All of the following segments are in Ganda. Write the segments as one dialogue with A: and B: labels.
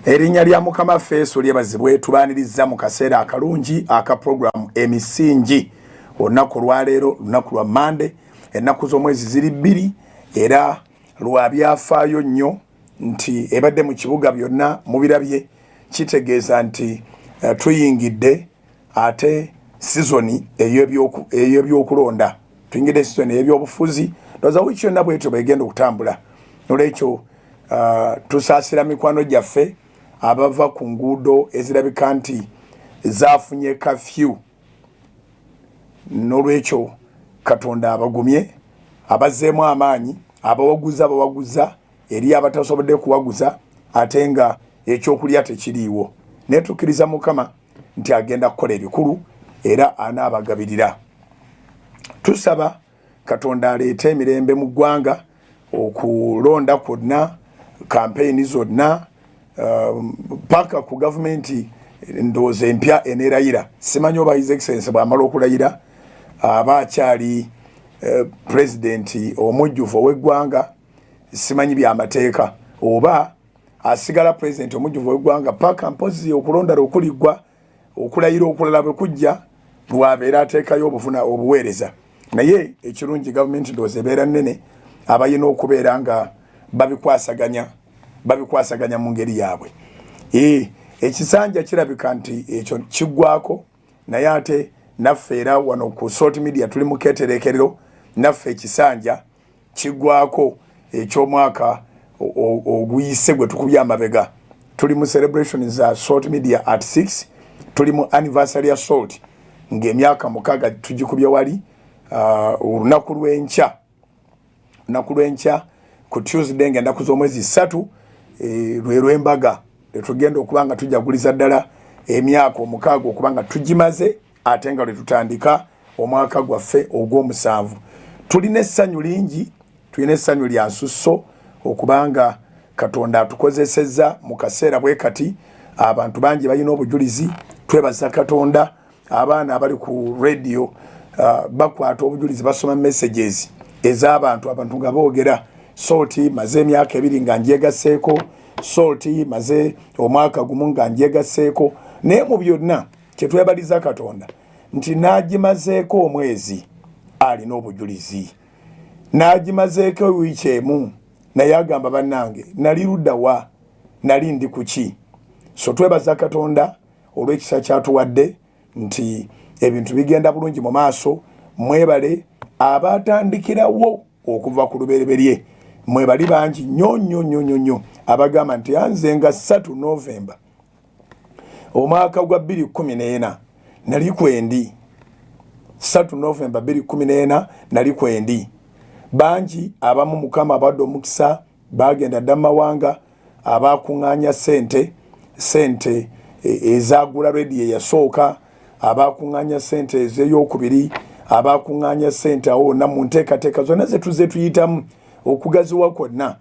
A: Erinnya lya Mukama Feeso lyebazibwe tubaaniriza mu kaseera akalungi aka program emisingi olunaku lwaleero lunaku lwa Mande ennaku z'omwezi ziri 2 era lwa byafaayo nnyo nti ebadde mu kibuga byonna mubirabye kitegeeza nti tuyingidde ate sizoni ey'ebyokulonda tuyingidde sizoni ey'ebyobufuzi ndoza wiki yonna bwetyo begenda okutambula nolwekyo tusaasira mikwano gyaffe abava ku nguudo ezirabika nti zafunye kafyu nolwekyo Katonda abagumye abazzeemu amaanyi abawaguza eri abatasobodde kuwaguza ate nga ekyokulya tekiriiwo naye tukkiriza Mukama nti agenda kukola ebikulu era anaabagabirira. Tusaba Katonda aleete emirembe mu ggwanga okulonda kwonna kampeyini zonna paka ku gavumenti ndowooza empya enerayira simanyi oba His Excellency bw'amala okulayira aba akyali pulezidenti omujjuvu ow'eggwanga simanyi by'amateeka oba asigala pulezidenti omujjuvu ow'eggwanga paka mpozi okulonda lw'okuliggwa okulayira okulala bwe kujja lwabeera ateekayo obufuna obuweereza naye ekirungi gavumenti ndowooza ebeera nnene abayina okubeera nga babikwasaganya mu ngeri yaabwe. Ekisanja kirabika nti ekyo kiggwako naye ate naffe era wano ku Salt Media tuli mu keetereekerero naffe ekisanja kiggwako eky'omwaka oguyise gwe tukubye amabega. Tuli mu celebration za Salt Media at 6 tuli mu anniversary ya Salt ng'emyaka 6 tugikubye wali olunaku lw'enkya ku Tuesday ng'ennaku z'omwezi 3 lwe lw'embaga tugenda okuba nga tujaguliza ddala emyaka 6 okuba nga tugimaze ate nga lwe tutandika omwaka gwaffe ogw'omusanvu. Tulina essanyu lingi, tulina essanyu lya nsusso okubanga Katonda atukozesezza mu kaseera bwe kati abantu bangi balina obujulizi twebaza Katonda. Abaana abali ku radio bakwata obujulizi basoma messages ez'abantu nga boogera Salt maze emyaka 2 nga njegaseeko Salt maze omwaka gumu nga njegaseeko naye mu byonna kyetwebaliza Katonda nti nagimazeeko omwezi alina obujulizi nagimazeeko wiiki emu naye agamba bannange nali luddawa nali ndi kuki. So twebaza Katonda olw'ekisa kyatuwadde nti ebintu bigenda bulungi mu maaso. Mwebale abatandikirawo okuva ku lubereberye mwebali bangi nnyo abagamba nti anze nga 3 Novemba omwaka gwa 2014 nali kwendi 3 Novemba 2014 nali kwendi. Bangi abamu Mukama abadde omukisa bagenda Damawanga abakuŋŋaanya sente ezagula radio eyasooka abakuŋŋaanya sente ez'eyokubiri abakuŋŋaanya sente awo na mu nteekateeka zonna ze tuzze tuyitamu okugaziwa kwonna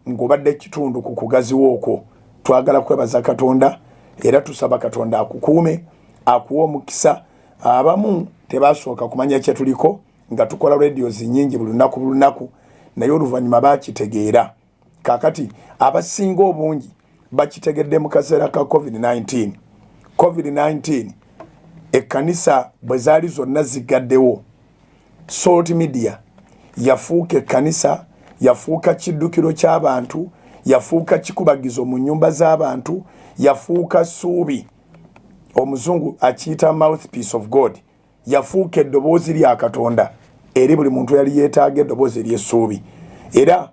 A: ng'obadde kitundu ku kugaziwa okwo. Twagala kwebaza Katonda era tusaba Katonda akukuume akuwa omukisa. Abamu tebasooka kumanya kye tuliko nga tukola radios nnyingi buli lunaku naye oluvannyuma bakitegeera. Kaakati abasinga obungi bakitegedde mu kaseera ka COVID-19 ekkanisa bwe zaali zonna zigaddewo Salt Media yafuuka ekkanisa, yafuuka kiddukiro ky'abantu, yafuuka kikubagizo mu nnyumba z'abantu, yafuuka ssuubi omuzungu akiyita mouthpiece of God, yafuuka eddoboozi lya Katonda eri buli muntu yali yeetaaga eddoboozi ery'essuubi. Era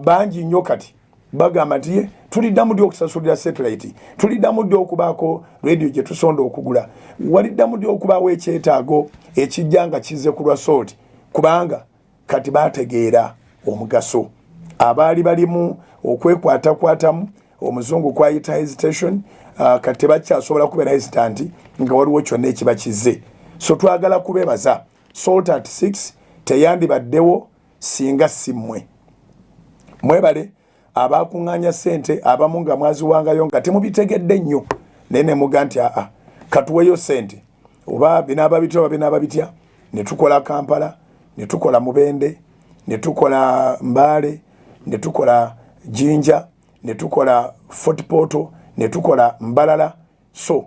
A: bangi nnyo kati bagamba nti tuliddamu ddi okusasulira satellite, tuliddamu ddi okubaako radio gye tusonda okugula, waliddamu ddi okubaawo ekyetaago ekijja nga kizze ku lwa Salt, kubanga kati baategeera omugaso. Abaali balimu okwekwatakwatamu omuzungu kwayita hesitation kati bakyasobola kubeera hesitant nga waliwo kyonna ekiba kizze. So twagala kubeebaza Salt at 6 teyandibaddewo singa si mmwe. Mwebale abakuŋŋaanya sente abamu nga mwaziwangayo nga temubitegedde nnyo naye ne muga nti katuweyo sente oba binaaba bitya ne tukola Kampala, ne tukola Mubende, ne tukola Mbale, ne tukola Jinja, ne tukola Fort Portal ne tukola mbalala so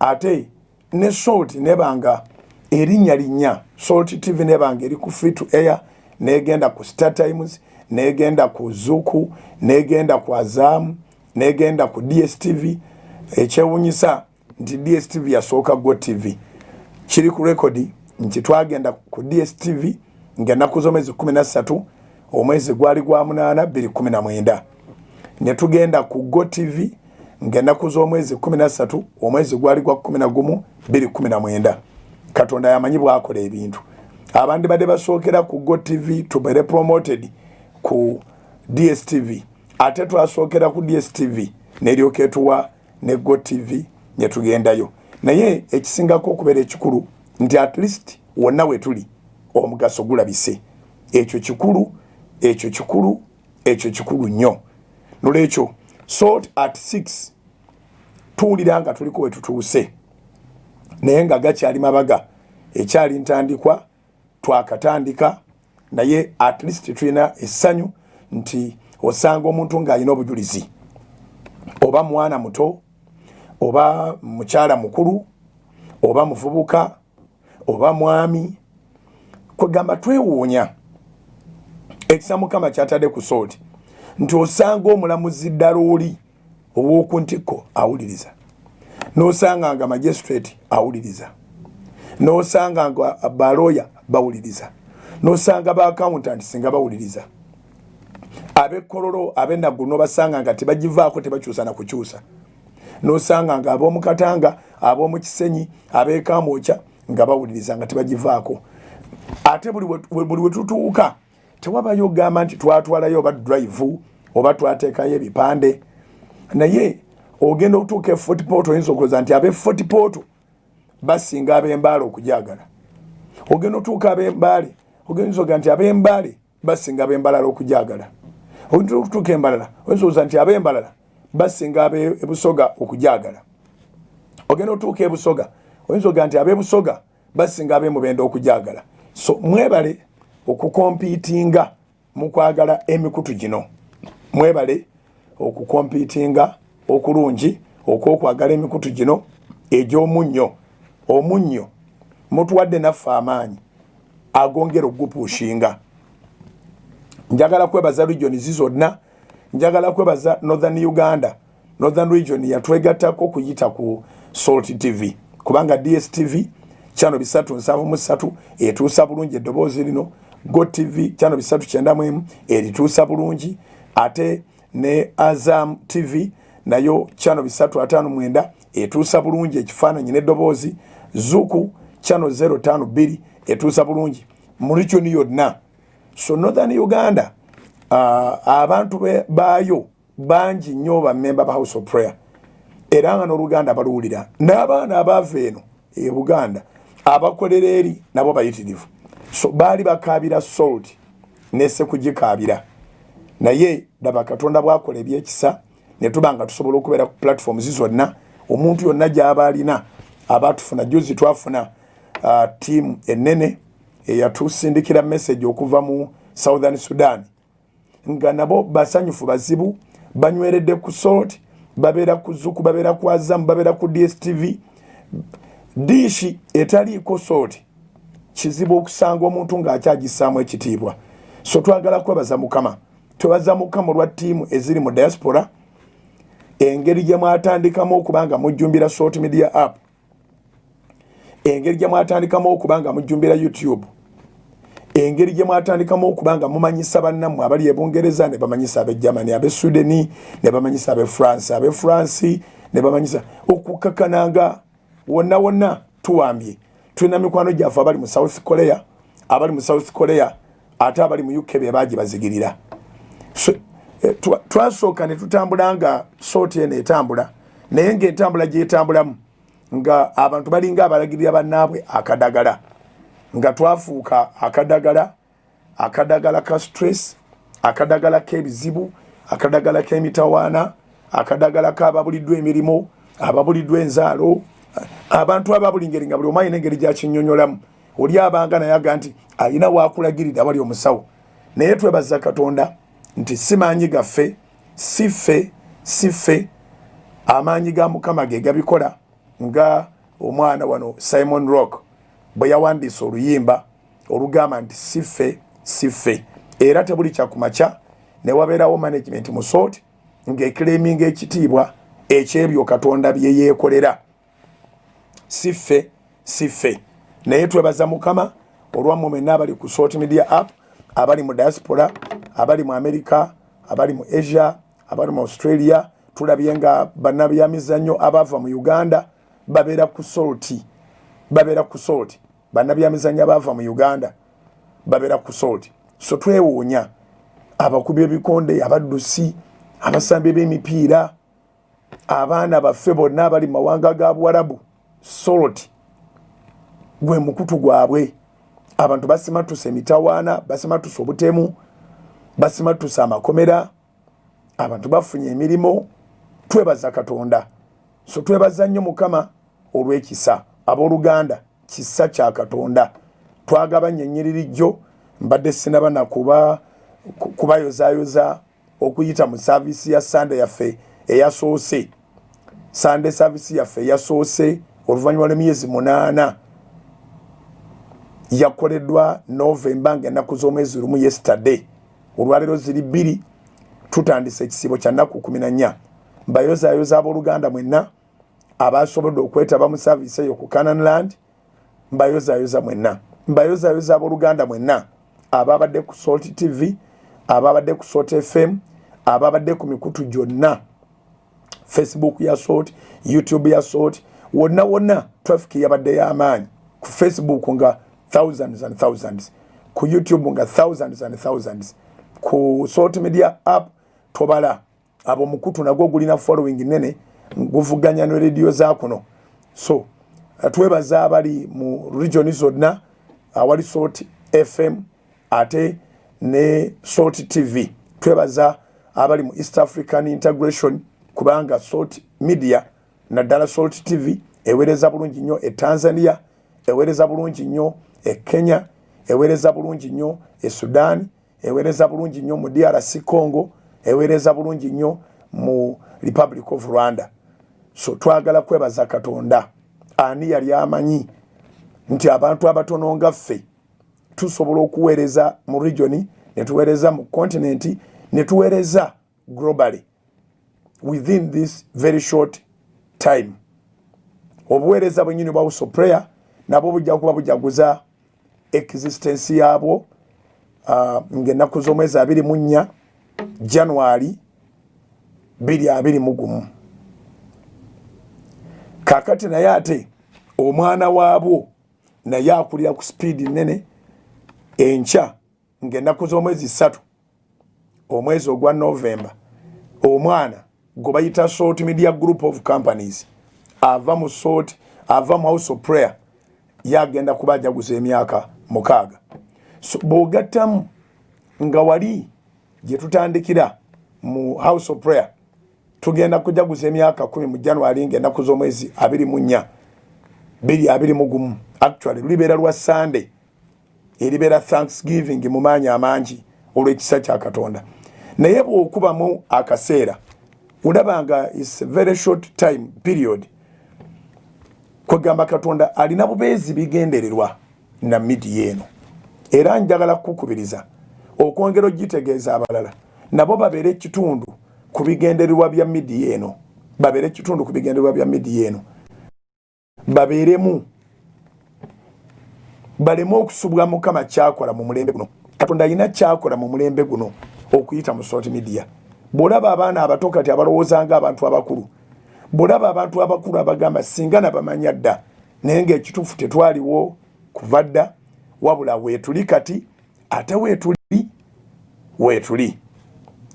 A: ate ne Salt nebanga erinnya Salt TV nebanga eri ku free to air negenda ku Star Times negenda ku Zuku negenda ku Azam negenda ku DSTV ekyewunyisa nti DSTV yasooka Go TV kiri ku rekodi nti twagenda ku DSTV ngenda kuzomezi 13 omwezi gwali gwa 8 2019 ne tugenda ku Go TV ngenda kuzomezi 13 omwezi gwali gwa 11 2019 Katonda yamanyi bwakola ebintu abandi bade basookera ku Go TV tubere promoted ku DSTV ate twasookera ku DSTV neryoketuwa ne Go TV ne tugendayo naye ekisingako okubeera ekikulu nti at least wonna we tuli omugaso gulabise ekyo kikulu nnyo nolwekyo Salt at 6 tuwulira nga tuliko we tutuuse naye nga gakyali mabaga ekyali ntandikwa twakatandika naye at least tulina essanyu nti osanga omuntu ng'alina obujulizi oba mwana muto oba mukyala mukulu oba muvubuka oba mwami kwegamba twewuunya ekisa Mukama kyatadde ku Salt nti osanga omulamuzi ddala oli ow'okuntiko awuliriza n'osanga nga magistrate awuliriza n'osanga nga baloya bawuliriza n'osanga ba accountant singa bawuliriza abekololo abenagu n'obasanga nga tebagivaako tebakyusa na kukyusa n'osanga nga ab'omukatanga ab'omu Kisenyi ab'ekamwokya nga bawuliriza nga tebagivaako ate buli we tutuuka tewabayo gamba nti twatwalayo oba drive oba twateekayo ebipande naye ogenda okutuuka e Fort Portal oyinza okulooza nti ab'e Fort Portal basinga ab'Embaale okujagala ogenda otuuka ab'Embaale oyinza okuga nti ab'Embaale basinga ab'Embalala okujagala oyinza okutuuka Embalala oyinza okulooza nti ab'Embalala basinga ab'Ebusoga okujagala ogenda otuuka ebusoga oyinza okuga nti ab'Ebusoga basinga ab'Emubende okujagala so mwebale okukompitinga mu kwagala emikutu gino mwebale okukompitinga okulungi okwokwagala emikutu gino egy'omunnyo omunnyo mutuwadde naffe amaanyi agongera okugupushinga njagala kwebaza region zizonna njagala kwebaza Northern Uganda Northern region yatwegattako kuyita ku Salt TV kubanga DSTV channel 373 etuusa bulungi eddoboozi lino Go TV channel 391 erituusa bulungi ate ne Azam TV nayo channel 359 etuusa bulungi ekifaananyi n'eddoboozi Zuku channel 052 etuusa bulungi mu region yonna so Northern Uganda abantu baayo bangi nnyo bammemba ba House of Prayer era nga n'Oluganda baluwulira n'abaana abaava eno e Buganda abakolera eri nabo bayitirivu so baali bakaabira Salt nese kugikaabira naye laba Katonda bwakola ebyekisa ne tubanga tusobola okubeera ku platforms zonna omuntu yonna gy'aba alina abatufuna juzi twafuna team ennene eyatusindikira message okuva mu Southern Sudan nga nabo basanyufu bazibu banyweredde ku Salt babeera ku Zuku babeera ku Azam babeera ku DSTV dishi etaliiko Salt kizibu okusanga omuntu ng'akyagisaamu ekitiibwa so twagala kwebaza Mukama twebaza Mukama olwa ttiimu eziri mu diaspora engeri gye mwatandikamu okubanga mujjumbira Salt Media app engeri gye mwatandikamu okubanga mujjumbira YouTube engeri gye mwatandikamu okubanga mumanyisa bannammwe abali e Bungereza ne bamanyisa ab'e Germany ab'e Sweden ne bamanyisa ab'e France ab'e France ne bamanyisa okukakananga wonna tuwambye tulina mikwano gyaffe abali mu South Korea ate abali mu UK be baagi bazigirira so, twasooka ne tutambula nga Salt eno etambula naye ng'entambula gyetambulamu nga abantu balinga abalagirira bannaabwe akadagala nga twafuuka akadagala ka stress akadagala k'ebizibu akadagala k'emitawaana akadagala k'ababuliddwa emirimu ababuliddwa enzaalo abantu ababuli ngeri nga buli omu alina engeri gyakinnyonnyolamu oli abanga naye aga nti alina waakulagirira bali omusawo naye twebaza Katonda nti si maanyi gaffe si ffe amaanyi ga Mukama ge gabikola nga omwana wano Simon Rock bwe yawandiisa oluyimba olugamba nti siffe era tebuli kyakumaca ne wabeerawo management mu SALT ng'eclaiminga ekitiibwa ekyebyo Katonda bye yeekolera. Siffe naye twebaza Mukama olwammwe mwenna abali ku SALT Media App, abali mu diaspora, abali mu America, abali mu Asia, abali mu Australia. Tulabye nga bannabyamizannyo abava mu Uganda babeera ku SALT. Bannabyamizannyo abava mu Uganda babeera ku SALT. So twewuunya abakubi ebikonde, abaddusi, abasambi b'emipiira, abaana baffe bonna abali mu mawanga ga Buwarabu. SALT gwe mukutu gwabwe. Abantu basimatusa emitawaana, basimatusa obutemu, basimatusa amakomera, abantu bafunye emirimu. Twebaza Katonda. So twebaza nnyo Mukama olw'ekisa. Abooluganda kisa kya Katonda. Twagabanye ennyiririjjo mbadde sinaba kubayozaayoza okuyita mu saavisi ya Sunday yaffe eyasoose. Sunday service yaffe eyasoose oluvannyuma lw'emyezi 8 yakoleddwa November ng'ennaku z'omwezi lumu yesterday. Olwaleero ziri 2 tutandise ekisibo kya nnaku 14. Mbayozaayoza abooluganda mwenna abasobodde okwetaba mu saavisi eyo ku Canaan Land. Mbayozaayoza mwenna. Mbayozaayoza abooluganda mwenna ababadde ku SALT TV, ababadde ku SALT FM, ababadde ku mikutu gyonna, Facebook ya SALT, YouTube ya SALT, wonna traffic yabadde y'amaanyi. Ku Facebook nga thousands and thousands, ku YouTube nga thousands and thousands, ku SALT Media App tobala. Abo mukutu nagwo gulina following nene guvuganya no radio za kuno. So twebaza abali mu region zonna awali SALT FM ate ne SALT TV. Twebaza abali mu East African Integration kubanga SALT Media naddala SALT TV ewereza bulungi nnyo e Tanzania, ewereza bulungi nnyo e Kenya, ewereza bulungi nnyo e Sudan, ewereza bulungi nnyo mu DRC Congo, ewereza bulungi nnyo mu Republic of Rwanda. So twagala kwebaza Katonda ani yali amanyi nti abantu abatono nga ffe tusobola okuweereza mu region, ne tuweereza mu continent, ne tuweereza globally within this very short time. Obuweereza bwennyini bwa House of Prayer nabwo bujja kuba bujaguza existence yabwo ng'ennaku z'omwezi 24 January 2021. Kakati naye ate omwana waabwo naye akulira ku speed nene enkya ng'ennaku z'omwezi 3 omwezi ogwa November. Omwana gwe bayita SALT Media Group of Companies ava mu SALT, ava mu House of Prayer, yagenda kuba ajaguza emyaka 6. So bw'ogattamu nga wali gye tutandikira mu House of Prayer tugenda kujaguza emyaka 10 mu January ng'ennaku z'omwezi 24 2021. Actually lulibeera lwa Sunday, eribeera Thanksgiving mu maanyi amangi olw'ekisa kya Katonda. Naye bw'okubamu akaseera olabanga is a very short time period kwegamba Katonda alina bubeezi bigendererwa na media eno. Era njagala kukubiriza okwongera ogitegeeza abalala nabo babeere ekitundu ku bigendererwa bya media eno, babeere ekitundu ku bigendererwa bya media eno, babeeremu, balemu okusubwa Mukama kyakola mu mulembe guno. Katonda alina kyakola mu mulembe guno okuyita mu SALT Media. Bw'olaba abaana abato kati abalowooza nga abantu abakulu, bw'olaba abantu abakulu abagamba singa nabamanya dda naye ng'ekituufu tetwaliwo kuva dda, wabula weetuli kati, ate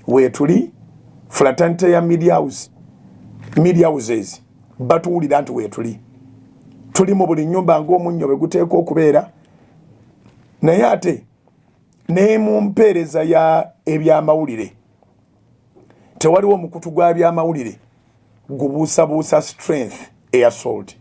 A: weetuli fraternity ya media houses batuwulira nti weetuli. Tuli mu buli nnyumba ng'omunnyo bwe guteeka okubeera, naye ate ne mu mpeereza ya ebyamawulire tewaliwo mukutu gwa byamawulire gubuusabuusa strength eya SALT.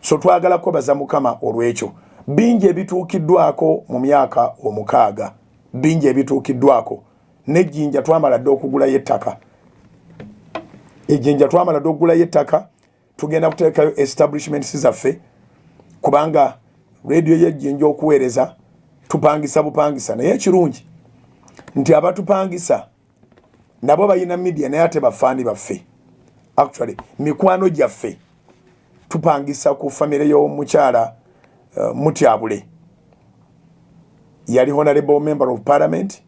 A: So twagala kwebaza Mukama olw'ekyo. Bingi ebituukiddwako mu myaka 6, bingi ebituukiddwako. Nejjinja twamala dde okugulayo ettaka ejjenja twamala dogula yettaka tugenda kuteekayo establishments zaffe kubanga radio yejjenja okuweereza tupangisa bupangisa naye ekirungi nti abatupangisa nabo bayina media naye ate bafaani baffe actually mikwano gyaffe tupangisa ku famire y'omukyala Mutyabule yali honorable member of parliament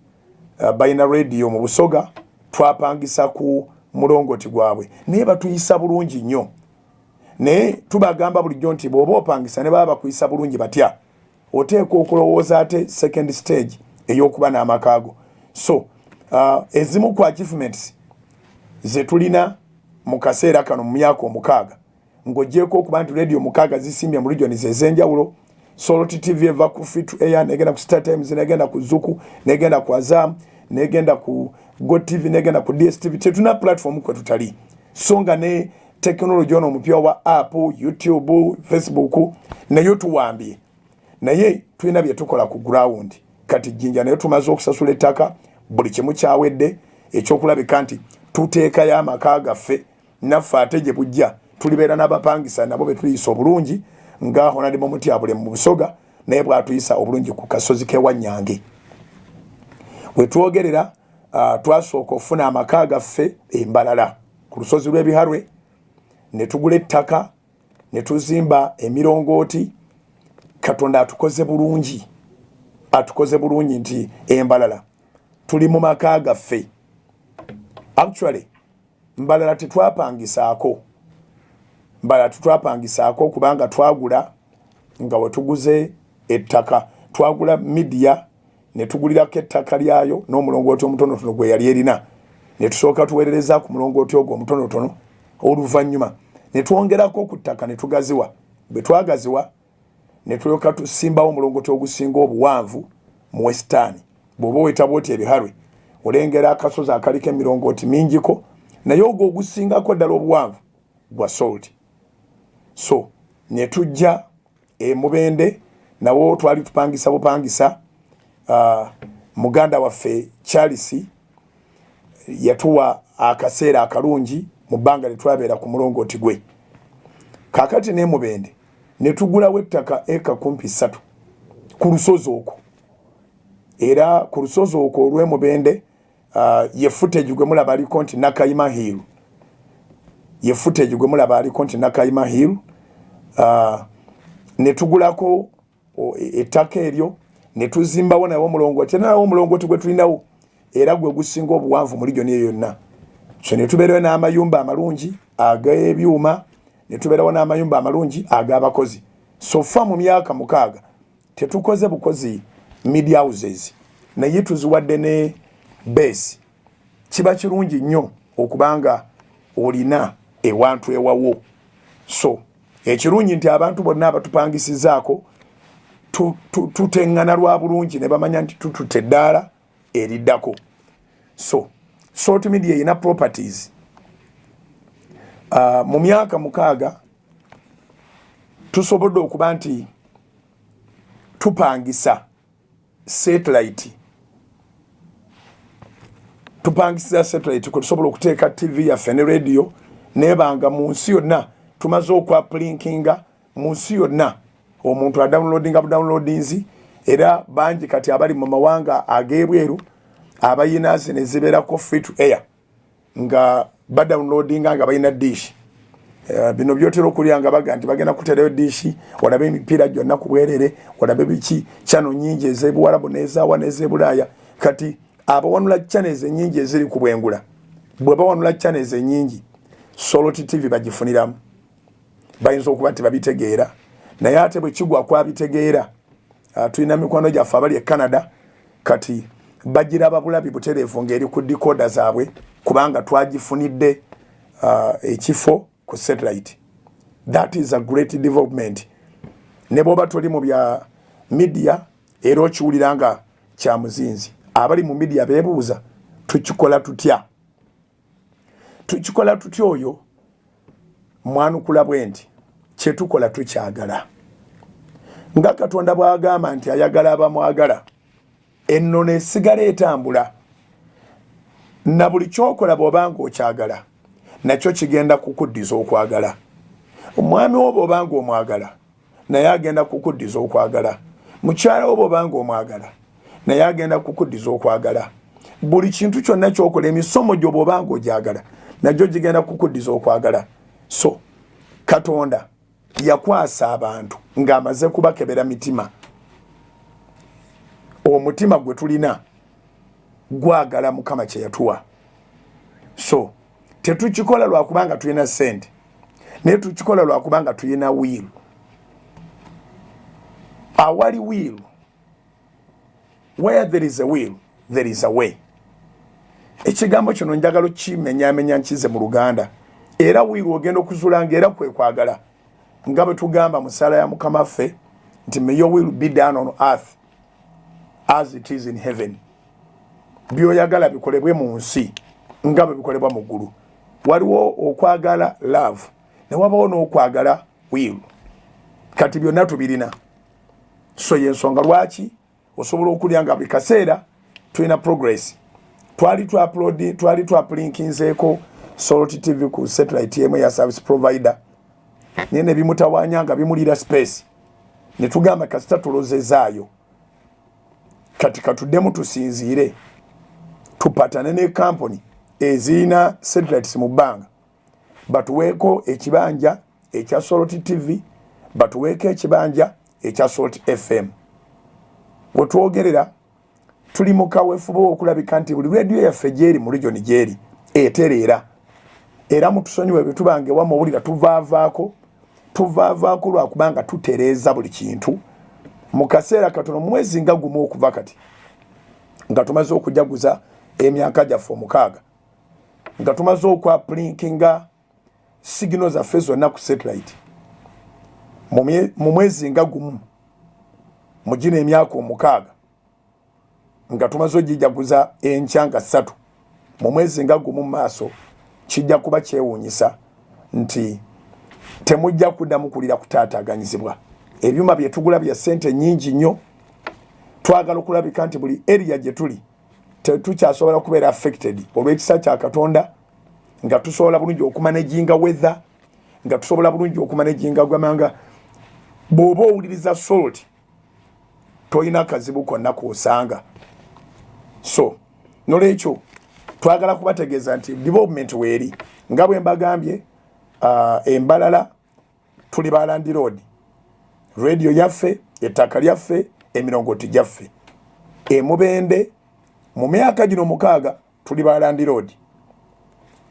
A: bayina radio mu Busoga twapangisa ku mulongoti gwabwe naye batuyisa bulungi nnyo naye tubagamba bulijjo nti bw'oba opangisa ne baba bakuyisa bulungi batya oteeka okulowooza ate second stage ey'okuba n'amakaago so ezimu ku achievements ze tulina mu kaseera kano mu myaka 6 ng'oggyeko okuba nti radio 6 zisimbye mu regions ez'enjawulo Soloti TV eva ku Free to Air negenda ku Star Times negenda ku Zuku negenda ku Azam negenda ku Go TV negenda ku DSTV tetuna platform kwe tutali songa ne technology ono mupya wa Apple, YouTube, Facebook nayo tuwambye naye tulina bye tukola ku ground kati jinja nayo tumaze okusasula ettaka buli kimu kyawedde ekyokulabika nti tuteeka y'amaka gaffe naffe ate gye bujja tulibeera n'abapangisa nabo be tuyisa obulungi nga Honorable Mutyabule mu Busoga naye bwatuyisa obulungi ku kasozi ke Wanyange we twogerera twasooka okufuna amaka gaffe Embalala ku lusozi lw'Ebiharwe ne tugula ettaka ne tuzimba emirongooti Katonda atukoze bulungi nti Embalala tuli mu maka gaffe actually Mbalala tetwapangisaako kubanga twagula nga wetuguze ettaka twagula media ne tugulirako ettaka lyayo n'omulongooti omutonotono gwe yali erina ne tusooka tuweerereza ku mulongooti ogwo omutonotono oluvannyuma ne twongerako ku ttaka ne tugaziwa bwe twagaziwa ne tulyoka tusimbawo omulongooti ogusinga obuwanvu mu Western bw'oba wetaba oti Ebiharwe olengera akasozi akaliko emirongooti mingiko naye ogwo ogusingako ddala obuwanvu gwa Salt so ne tujja Mubende nawo twali tupangisa bupangisa muganda waffe Charles yatuwa akaseera akalungi mu bbanga litwabeera ku mulongooti gwe kakati ne Mubende ne tugulawo ettaka eka kumpi 3 ku lusozi okwo era ku lusozi okwo olw'e Mubende ye footage gwe mulaba aliko nti Nakayima Hill Nakayima Hill ne tugulako ettaka eryo ne tuzimbawo nawo omulongooti nawo omulongooti gwe tulinawo era gwe gusinga obuwanvu mu region eyo yonna so ne tubeerawo n'amayumba amalungi ag'ebyuma ne tubeerawo n'amayumba amalungi ag'abakozi so fa mu myaka 6 tetukoze bukozi media houses naye tuziwadde ne base kiba kirungi nnyo okubanga olina ewantu ewawo so ekirungi nti abantu bonna abatupangisizaako tuteŋŋana lwa bulungi ne bamanya nti tututte eddaala eriddako so Salt Media erina properties mu myaka 6 tusobodde okuba nti tupangisa satellite kusobola okuteeka TV yaffe ne radio nebanga mu nsi yonna tumaze okwaplinkinga mu nsi yonna omuntu downloadings era bangi kati abali mu mawanga ag'ebweru abayina zino zibeerako free to air nga badownloadinga nga bayina dish bino byotera okulya nga baga nti bagenda kuterayo dish walabe emipiira gyonna ku bwerere walabe biki channel nyingi ez'ebuwarabu n'ezaawa n'ez'ebulaaya kati abawanula channels ennyingi eziri ku bwengula bwe bawanula channels ennyingi Salt TV bagifuniramu bayinza okuba nti babitegeera naye ate bwe kigwa kwabitegeera tulina mikwano gyaffe abali e Canada kati bagiraba bulabi butereevu ng'eri ku decoder zaabwe kubanga twagifunidde ekifo ku satellite. That is a great development. Ne bw'oba tuli mu bya media era okiwulira nga kya muzinzi abali mu media beebuuza tukikola tutya oyo mwanukula bwe nti kye tukola tukyagala nga Katonda bw'agamba nti ayagala abamwagala ennono esigala etambula na buli kyokola bw'oba ng'okyagala nakyo kigenda kukuddiza okwagala. Omwami wo bw'obanga omwagala naye agenda kukuddiza okwagala. Mukyala wo bw'obanga omwagala naye agenda kukuddiza okwagala. Buli kintu kyonna ky'okola, emisomo gyo bw'obanga ogyagala nagyo gigenda kukuddiza okwagala. So Katonda yakwasa abantu ng'amaze kubakebera mitima. Omutima gwe tulina gwagala Mukama kye yatuwa. So tetukikola lwakubanga tulina ssente, naye tukikola lwakubanga tulina wiiru. Awali wiiru, where there is a will, there is a way. Ekigambo kino njagala kimenyaamenya nkize mu Luganda. Era wiiru ogenda okuzulanga era kwe kwagala. Nga bwe tugamba mu ssala ya Mukama ffe nti may your will be done on earth as it is in heaven. Byoyagala bikolebwe mu nsi nga bwe bikolebwa mu ggulu. Waliwo okwagala love ne wabawo n'okwagala will. Kati byonna tubirina. So yensonga lwaki osobola okulya nga buli kaseera tulina progress. Twali tu uplinkinzeeko Salt TV ku satellite yemu ya service provider. Nene bimutawanya nga bimulira space. Ne tugamba kasita tulozezaayo. Kati katuddemu tusinziire. Tupatane ne company ezina satellites mu bbanga. Batuweeko ekibanja ekya Salt TV, batuweeko ekibanja ekya Salt FM. Wetwogerera tuli mu kaweefube okulabika nti buli radio yaffe gyeri mu region gyeri etereera. Era mutusonyiwe bitubange wamawulira tuvaavaako lwakubanga tutereeza buli kintu. Mu kaseera katono mwezi nga gumu okuva kati nga tumaze okujaguza emyaka gyaffe 6 nga tumaze okwaplinkinga signals zaffe zonna ku satellite mu mwezi nga gumu mu gino emyaka 6 nga tumaze ogijaguza enkyanga 3 mu mwezi nga gumu maaso kijja kuba kyewuunyisa nti temujja kuddamu kulira kutaataaganyizibwa. Ebyuma bye tugula bya ssente nnyingi nnyo. Twagala okulabika nti buli area gye tuli tetukyasobola kubeera affected olw'ekisa kya Katonda, nga tusobola bulungi okumanaginga weather, nga tusobola bulungi okumanaginga gwamanga. Bw'oba owuliriza Salt toyina kazibu konna k'osanga. So nolwekyo twagala kubategeeza nti development weeri nga bwe mbagambye. Embalala tuli Balandi Road, radio yaffe, ettaka lyaffe, emirongooti gyaffe. Mubende mu myaka gino 6 tuli Balandi Road,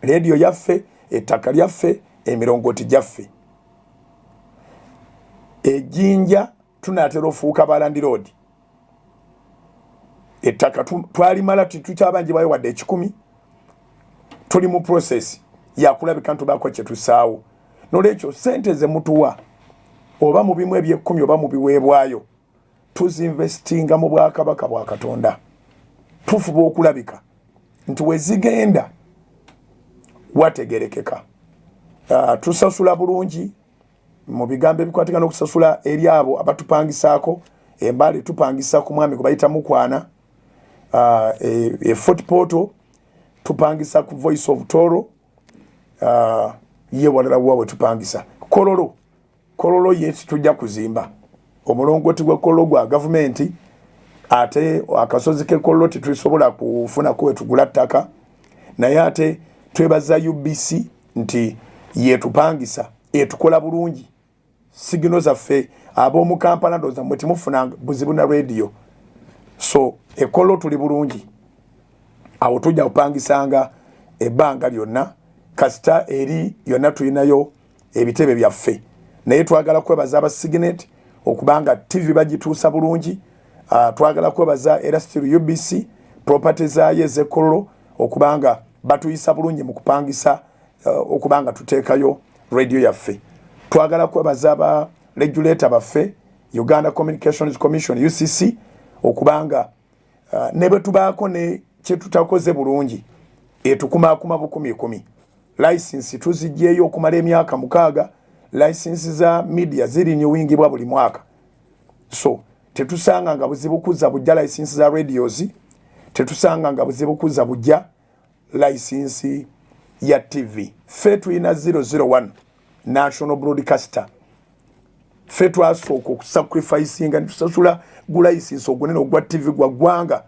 A: radio yaffe, ettaka lyaffe, emirongooti gyaffe. Ejjinja tunaatera ofuuka Balandi Road. Ettaka twalimala tukyabangibwayo wadde 10. Tuli mu process yakulabika ntubako kye tusaawo. Nolwekyo ssente ze mutuwa oba mu bimu eby'ekkumi oba mu biweebwayo tuzinvestinga mu Bwakabaka bwa Katonda. Tufuba okulabika nti wezigenda wategerekeka. Tusasula bulungi mu bigambo ebikwatagana okusasula eri abo abatupangisaako. Embali tupangisa ku mwami gwe bayita Mukwana. Fort Portal tupangisa ku Voice of Toro. Ye walala wawe tupangisa kololo yeti tujja kuzimba omulongoti gwa kololo gwa government ate akasozi ke kololo tetusobola kufuna ko etugula ttaka naye ate twebaza UBC nti ye tupangisa etukola bulungi signal zaffe ab'omu Kampala ndoza mweti mufuna buzibu na radio. So ekolo tuli bulungi awo tujja kupangisanga ebbanga lyonna kasita eri yonna tulinayo ebitebe byaffe. Naye twagala kwebaza aba Signet okubanga TV bagituusa bulungi. Twagala kwebaza era still UBC properties zaye zekololo okubanga batuyisa bulungi mu kupangisa okubanga tuteekayo radio yaffe. Twagala kwebaza aba regulator baffe Uganda Communications Commission UCC okubanga ne bwe tubaako ne kye tutakoze bulungi etukumaakuma bukumi. License tuzijjeeyo okumala emyaka 6. License za media ziri nyuwingibwa buli mwaka. So tetusanga nga buzibu kuza bujja license za radios, tetusanga nga buzibu kuza bujja license ya TV fe tulina 001 national broadcaster fe twasooka okusacrificinga netusasula gulayisinsi ogunene ogwa TV gwa ggwanga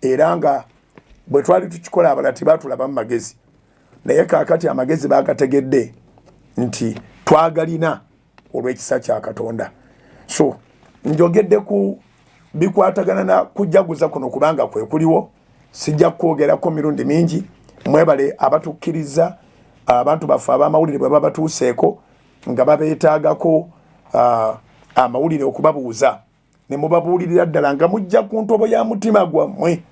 A: era nga bwe twali tukikola abalala tebaatulaba mu magezi naye kaakati amagezi baagategedde nti twagalina olw'ekisa kya Katonda. So njogedde ku bikwatagana na kujaguza kuno kubanga kwe kuliwo sijja kwogerako mirundi mingi. Mwebale abatukkiriza abantu baffe ab'amawulire bwe babatuuseeko nga babeetaagako amawulire okubabuuza ne mubabuulirira ddala nga mujja ku ntobo ya mutima gwammwe.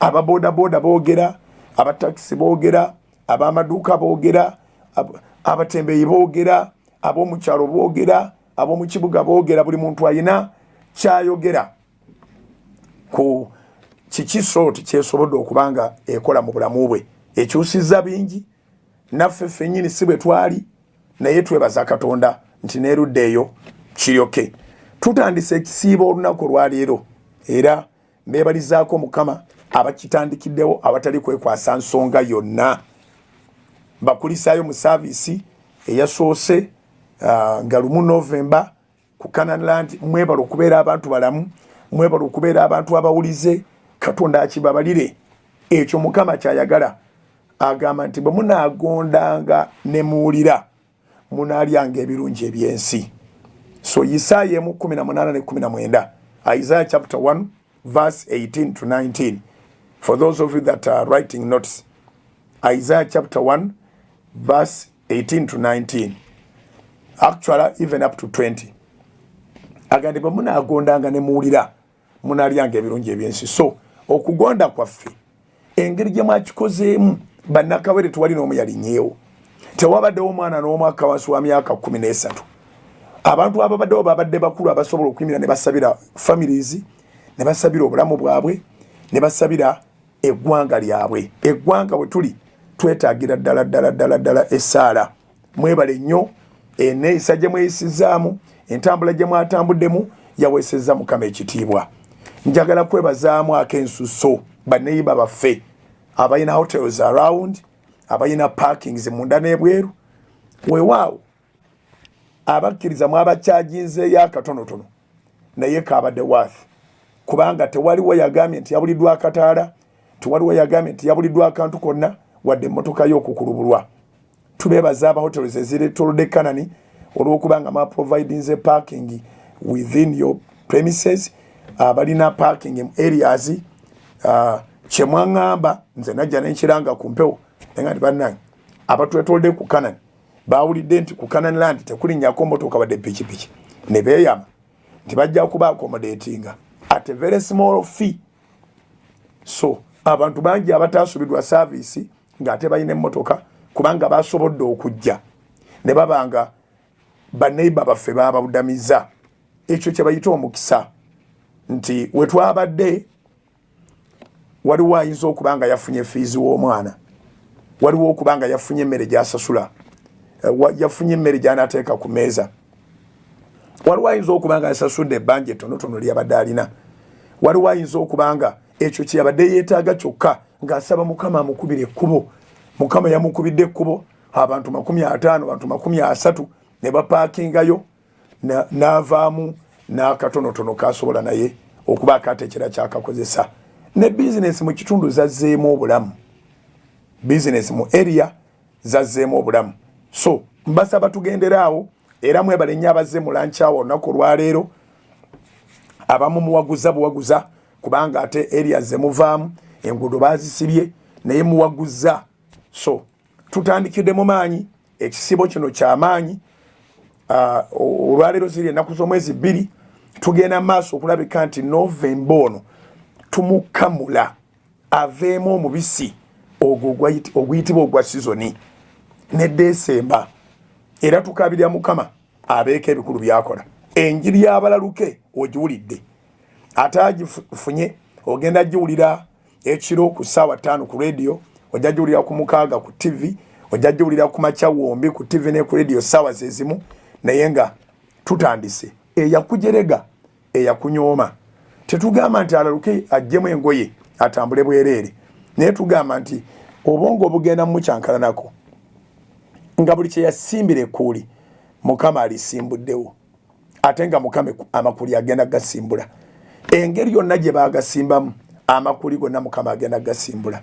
A: Ababoodabooda boogera, abatakisi boogera, ab'amaduuka boogera, abatembeeyi boogera, ab'omu kyalo boogera, ab'omu kibuga boogera. Buli muntu ayina kyayogera ku kiki sooti kyesobodde okubanga ekola mu bulamu bwe. Ekyusizza bingi naffe ffennyini si bwe twali naye twebaza Katonda nti neerudde eyo kiryoke. Tutandise ekisiibo olunaku olwaleero era mbeebalizaako Mukama abakitandikiddewo abatali kwekwasa nsonga yonna. Bakulisaayo mu saaviisi eyasoose nga 1 Novemba ku Canaanland. Mwebala okubeera abantu balamu, mwebala okubeera abantu abawulize. Katonda akibabalire ekyo Mukama kyayagala. Agamba nti bwe munaagondanga ne muwulira munaalyanga ebirungi eby'ensi. So Isaaya 18 ne 19, Isaiah chapter 1 verse 18 to 19. For those of you that are writing notes, Isaiah chapter 1 verse 18 to 19, actually even up to 20. Agandi bwe munaagondanga ne muwulira munaalyanga ebirungi eby'ensi. So okugonda kwaffe engeri gye mwakikozeemu bannakawere tewali n'omu yalinyeewo. Tewabaddewo omwana n'omwaka wansi wa myaka 13. Abantu ababaddewo babadde bakulu abasobola okuyimira ne basabira families, ne basabira obulamu bwabwe, ne basabira eggwanga lyabwe. Eggwanga bwe tuli twetaagira ddala essaala. Mwebale nnyo enneeyisa gye mweyisizaamu, entambula gye mwatambuddemu yaweesezza Mukama ekitiibwa. Njagala kwebazaamu ak'ensusso banneyiba baffe abalina hotels around, abalina parkings munda n'ebweru. Weewaawo abakkiriza mwabakyaginzeeyo akatonotono naye kaabadde waafu, kubanga tewaliwo yagambye nti yabuliddwa akataala, tewaliwo yagambye nti yabuliddwa akantu konna wadde emmotoka y'okukulubulwa. Tubeebaza aba hotels eziretolodde Kanani olw'okubanga mwaprovidinze parking within your premises. Balina parking areas. Kye mwaŋŋamba nze najja nenkiranga ku mpewo nga nti bannange abatwetolodde ku Kanani baawulidde nti ku Canaanland tekulinnyako mmotoka wadde pikipiki, ne beeyama nti bajja kuba accommodatinga at a very small fee. So abantu bangi abataasubidwa saavisi ng'ate balina emmotoka kubanga basobodde okujja ne babanga banneiba baffe bababudamiza. Ekyo kye bayita omukisa nti we twabadde waliwo ayinza okubanga yafunye fiizi w'omwana, waliwo okubanga yafunye emmere gy'asasula, yafunye emmere gy'anaateeka ku meeza, waliwo ayinza okubanga yasasudde ebbanja ettonotono lyabadde alina, waliwo ayinza okubanga ekyo kye yabadde yeetaaga kyokka ng'asaba Mukama amukubire ekkubo. Mukama yamukubidde ekkubo, abantu 50, abantu 30 ne bapaakingayo, n'avaamu n'akatonotono kasobola naye okuba akateekera kyakakozesa. Ne bizinesi mu kitundu zazzeemu obulamu, bizinesi mu area zazzeemu obulamu. So mbasaba tugenderaawo era mwebale nnyo abazze mu lanchi awo olunaku olwaleero. Abamu muwaguza buwaguza kubanga ate area ze muvaamu enguudo baazisibye naye muwaguza. So tutandikidde mu maanyi, ekisibo kino ky'amaanyi. Olwaleero ziri ennaku z'omwezi 2 tugenda maaso okulabika nti Novemba ono tumukamula aveemu omubisi ogwo oguyitibwa ogwa sizoni ne Desemba. Era tukabirira Mukama abeeko ebikulu byakola. Enjiri y'abalaluke ogiwulidde, ate agifunye ogenda giwulira ekiro ku ssaawa 5 ku radio, ojja giwulira ku 6 ku TV, ojja giwulira ku makya wombi ku TV ne ku radio ssaawa zezimu. Naye nga tutandise eyakujerega eyakunyooma. Tetugamba nti alaluke ajjemu engoye atambule bwereere, naye tugamba nti obongo obugenda mu kyankala nako nga buli kye yasimbire kuli mukama alisimbuddewo ate nga mukama amakuli agenda gasimbula engeri yonna gye baagasimbamu amakuli gonna mukama agenda gasimbula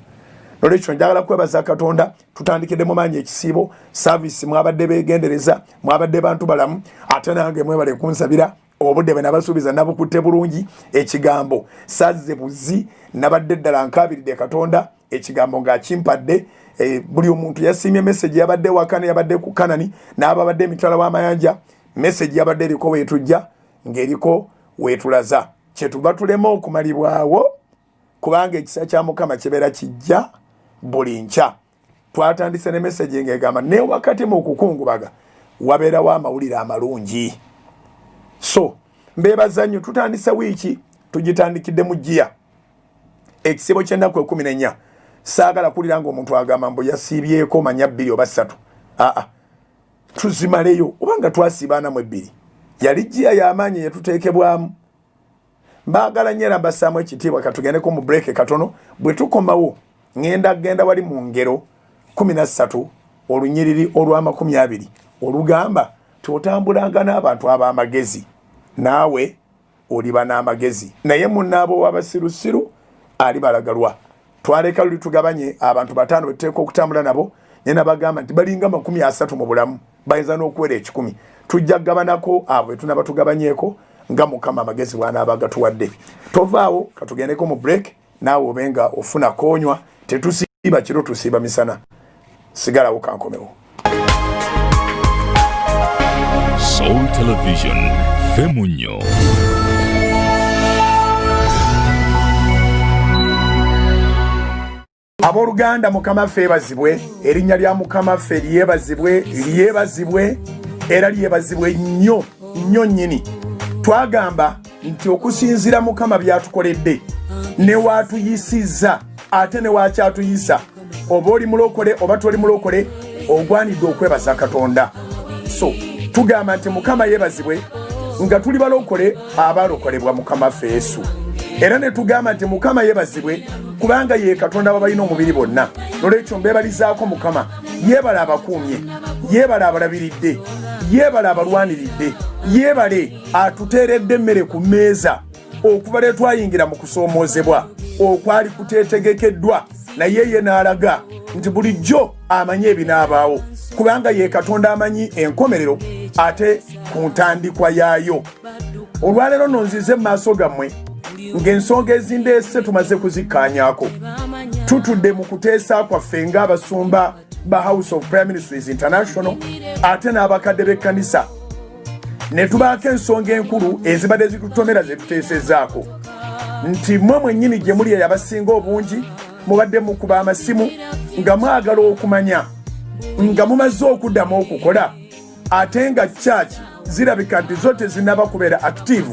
A: nolwekyo njagala kwebaza Katonda tutandikidde mu maanyi ekisiibo service mwabadde beegendereza mwabadde bantu balamu ate nange mwebale kunsabira obudde bwe nabasuubiza nabukutte bulungi ekigambo sazze buzi nabadde ddala nkaabiridde Katonda ekigambo ng'akimpadde buli omuntu yasiimye message yabadde wakane yabadde ku Kanani n'ababadde emitwala w'amayanja message yabadde eriko weetujja ng'eriko weetulaza kyetuba tulema okumalibwawo kubanga ekisa kya Mukama kibeera kijja buli nkya twatandise ne message ng'egamba ne wakati mu kukungubaga wabeerawo amawulire amalungi so mbeebaza nnyo tutandise wiiki tugitandikidde mu jjiya ekisibo ky'ennaku 14 saagala kulira ng'omuntu agamba mbu yasiibyeko manya 2 oba 3 tuzimaleyo obanga twasiibaana mu 2 yali jjiya y'amaanyi yetuteekebwamu mbaagala nnyo era mbassaamu ekitiibwa katugendeko mu break katono bwe tukomawo genda wali mu ngero 13 olunyiriri olw'20 olugamba totambulanga n'abantu ab'amagezi naawe oliba n'amagezi naye munnaabo w'abasirusiru ali balagalwa twaleka luli tugabanye abantu 5 betuteeka okutambula nabo nyena bagamba nti balinga 30 mu bulamu bayinza n'okuwera 10 tujja kugabanako abo betunaba tugabanyeeko nga Mukama amagezi bw'anaaba gatuwadde tovaawo katugendeko mu break naawe obenga ofuna koonywa tetusiiba kiro tusiiba misana sigalawo kankomewo.
B: Soul Television Femunyo.
A: Aboluganda Mukama ffe ebazibwe erinnya lya Mukama ffe lyebazibwe era lyebazibwe nnyo nnyini twagamba nti okusinzira Mukama byatukoledde ne waatuyisizza ate ne wakyatuyisa oba oli mulokole oba toli mulokole ogwanidde okwebaza Katonda so tugamba nti Mukama yebazibwe nga tuli balokole abalokolebwa Mukama ffe Yesu era ne tugamba nti Mukama yebazibwe kubanga ye Katonda babalina omubiri bonna nolwekyo mbebalizaako Mukama yebala abakuumye yebala abalabiridde yebala abalwaniridde yebale atuteeredde emmere ku mmeeza okuva lwe twayingira mu kusoomoozebwa okwali kuteetegekeddwa naye ye n'alaga nti bulijjo amanyi ebinaabaawo kubanga ye Katonda amanyi enkomerero ate ku ntandikwa yaayo olwaleero nonzize mu maaso gammwe ng'ensonga ezindeese tumaze kuzikkaanyaako tutudde mu kuteesa kwaffe ng'abasumba ba House of Prayer Ministries International ate n'abakadde b'ekkanisa ne tubaako ensonga enkulu ezibadde zitutomera ze tuteesezzaako nti mmwe mwennyini gye muli abasinga obungi mubadde mukuba amasimu nga mwagala okumanya nga mumaze okuddamu okukola ate nga chachi zirabika nti zo tezinnaba kubeera active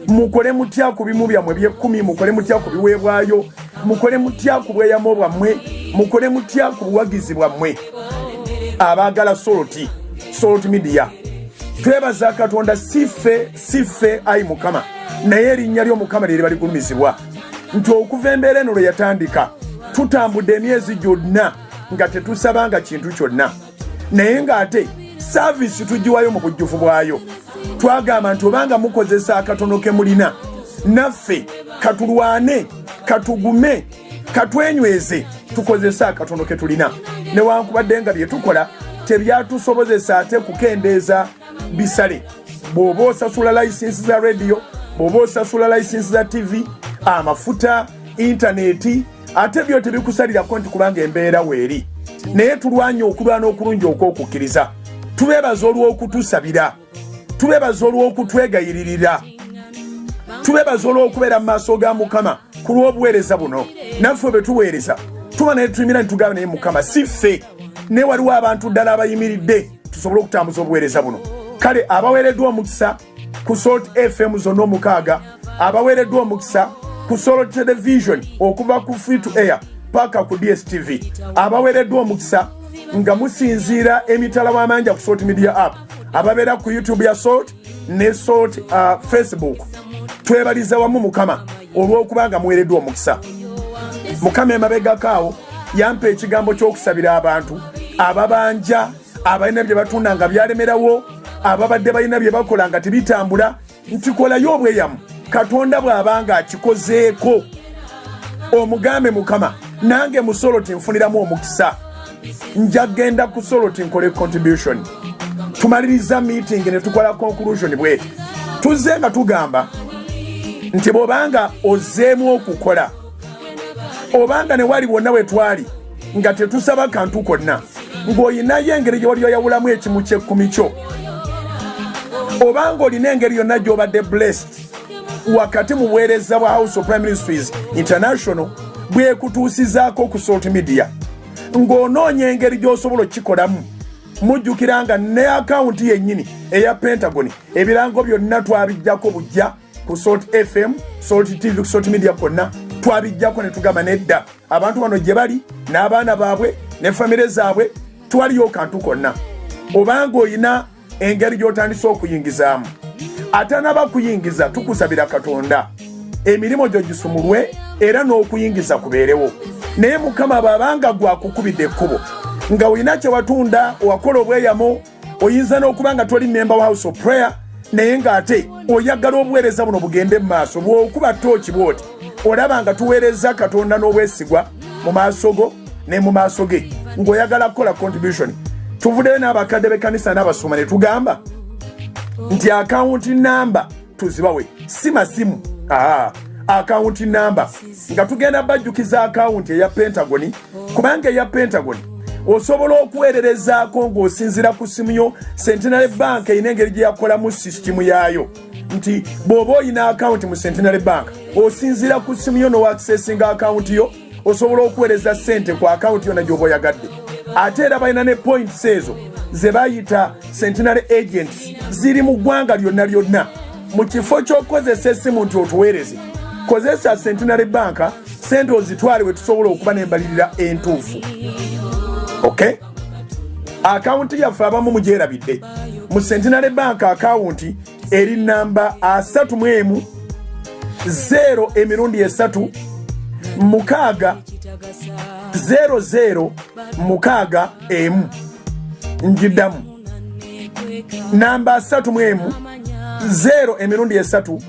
A: mukole mutya ku bimu byammwe by'ekkumi mukole mutya ku biweebwayo mukole mutya ku bweyamo bwammwe mukole mutya ku buwagizi bwammwe abaagala Salt Media twebaza Katonda siffe ayi Mukama naye erinnya ly'Omukama lye liba ligulumizibwa nti okuva embeera eno lwe yatandika tutambudde emyezi gyonna nga tetusabanga kintu kyonna naye ng'ate saavisi tugiwayo mu bujjuvu bwayo twagamba nti obanga mukozesa akatono ke mulina naffe katulwane katugume katwenyweze tukozesa akatono ke tulina newankubadde nga bye tukola tebyatusobozesa ate kukendeeza bisale bw'oba osasula license za radio bw'oba osasula license za TV amafuta intaneti ate byo tebikusalirako nti kubanga embeera weeri naye tulwanye okulwana okulungi okw'okukkiriza tubeebaza olw'okutusabira tubeebaza olw'okutwegayiririra tubeebaza olw'okubeera mu maaso ga Mukama ku lw'obuweereza buno naffe bwe tuweereza tuba naye tuyimira ne tugamba naye Mukama si ffe ne waliwo abantu ddala abayimiridde tusobole okutambuza obuweereza buno kale abaweereddwa omukisa ku Salt FM zonna 6 abaweereddwa omukisa ku Salt Television okuva ku free to air paka ku DSTV abaweereddwa omukisa nga musinziira emitala w'amanja ku Salt Media app ababeera ku YouTube ya Salt ne Salt Facebook twebaliza wamu Mukama olw'okuba nga muweereddwa omukisa Mukama emabegakaawo yampa ekigambo ky'okusabira abantu ababanja abalina bye batunda nga byalemerawo ababadde balina bye bakola nga tebitambula nti kolayo obweyamu Katonda bw'abanga akikozeeko omugambe Mukama nange mu Soloti nfuniramu omukisa nja genda ku Soloti nkole contribution tumaliriza meeting ne tukola conclusion bwe tuzze nga tugamba nti bw'obanga ozzeemu okukola obanga ne wali wonna we twali nga tetusaba kantu konna ng'olinayo engeri gy'oli oyawulamu ekimu ky'ekkumi kyo obanga olina engeri yonna gy'obadde blessed wakati mu buweereza bwa House of Prime Ministries International bwekutuusizaako ku Salt Media ng'onoonya engeri gy'osobola okikolamu mujjukiranga ne akawunti yennyini eya Pentagon ebirango byonna twabijjako bujja ku Salt FM, Salt TV, Salt Media konna twabijjako ne tugamba nedda abantu bano gye bali n'abaana baabwe ne famire zaabwe twaliyo kantu konna obanga oyina engeri gy'otandisa okuyingizaamu atanaba kuyingiza tukusabira Katonda emirimu gyo gisumulwe era n'okuyingiza kubeerewo naye Mukama babanga gwakukubidde ekkubo nga olina kye watunda owakola obweyamo oyinza n'okuba nga toli member wa House of Prayer naye ng'ate oyagala obuweereza buno bugende mu maaso bw'okuba tooki bw'oti olaba nga tuweereza Katonda n'obwesigwa mu maaso go ne mu maaso ge ng'oyagala kukola contribution tuvuddeyo n'abakadde b'ekkanisa n'abasoma ne tugamba nti akawunti namba tuzibawe si masimu akawunti namba nga tugenda bajjukiza akawunti eya Pentagon kubanga eya Pentagon osobola okuweererezaako ng'osinzira ku simu yo Centenary Bank erina engeri gye yakolamu sisitimu yaayo nti bw'oba oyina akawunti mu Centenary Bank osinzira ku simu yo n'owakisesinga akawunti yo osobola okuweereza ssente ku akawunti yonna gy'oba oyagadde ate era balina ne points ezo ze bayita Centenary Agents ziri mu ggwanga lyonna mu kifo ky'okukozesa essimu nti otuweereze kozesa Centenary Bank sente ozitwale we tusobola okuba n'embalirira entuufu okay akawunti yaffe abamu mugyerabidde mu Centenary Bank akawunti eri namba 31 0 emirundi 3 mukaaga 00 mukaaga emu njiddamu namba 31 0 emirundi 3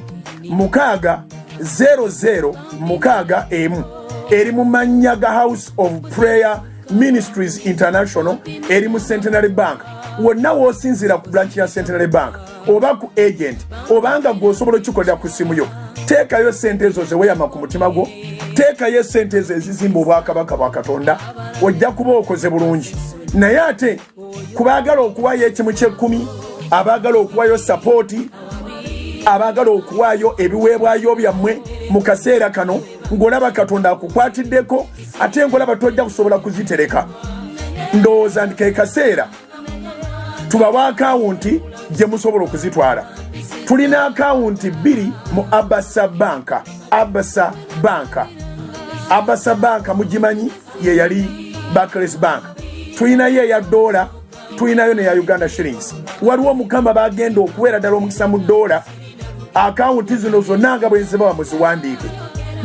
A: mukaaga 00 mukaaga emu eri mu mannya ga House of Prayer Ministries International eri mu Centenary Bank wonna w'osinzira ku branch ya Centenary Bank oba ku agent obanga gw'osobola okikolera ku simu yo teekayo sente ezo ze weeyama ku mutima gwo teekayo sente ezo ezizimba obwakabaka bwa Katonda ojja kuba okoze bulungi naye ate kubaagala okuwaayo ekimu ky'ekkumi abaagala okuwaayo sapooti abaagala okuwaayo ebiweebwayo byammwe mu kaseera kano ng'olaba Katonda akukwatiddeko ate ng'olaba tojja kusobola kuzitereka ndowooza nti ke kaseera tubawa akawunti gye musobola okuzitwala tulina akawunti 2 mu Abasa Bank mugimanyi ye yali Barclays Bank tulinayo eya dola tulinayo neya Uganda shillings waliwo Mukama bagenda okuweera ddala omukisa mu dola akawunti zino zonna nga bwe ziba muziwandiike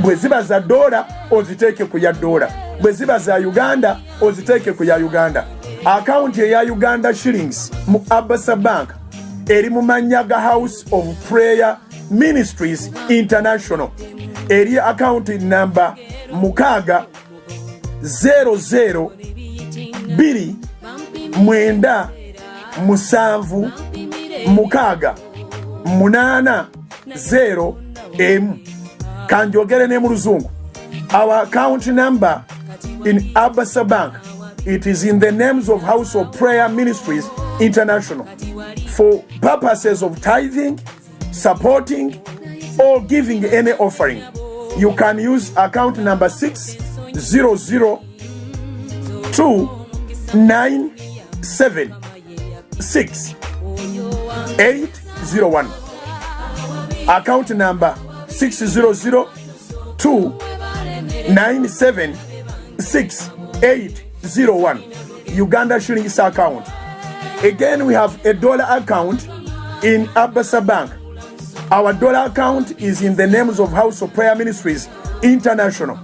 A: bwe ziba za dola oziteeke ku ya dola bwe ziba za Uganda oziteeke ku ya Uganda akawunti eya Uganda shillings mu Abasa Bank eri mu mannya ga House of Prayer Ministries International eri akawunti namba mukaaga 00 2 9 7 mukaaga 8 0 emu kanjogere ne mu luzungu our account number in Abasa Bank it is in the names of House of Prayer Ministries International for purposes of tithing, supporting or giving any offering. You can use account number 6002976 account number 6002976 Uganda shillings account. Again, we have a dollar account in Abasa Bank. Our dollar account is in the names of House of Prayer Ministries International.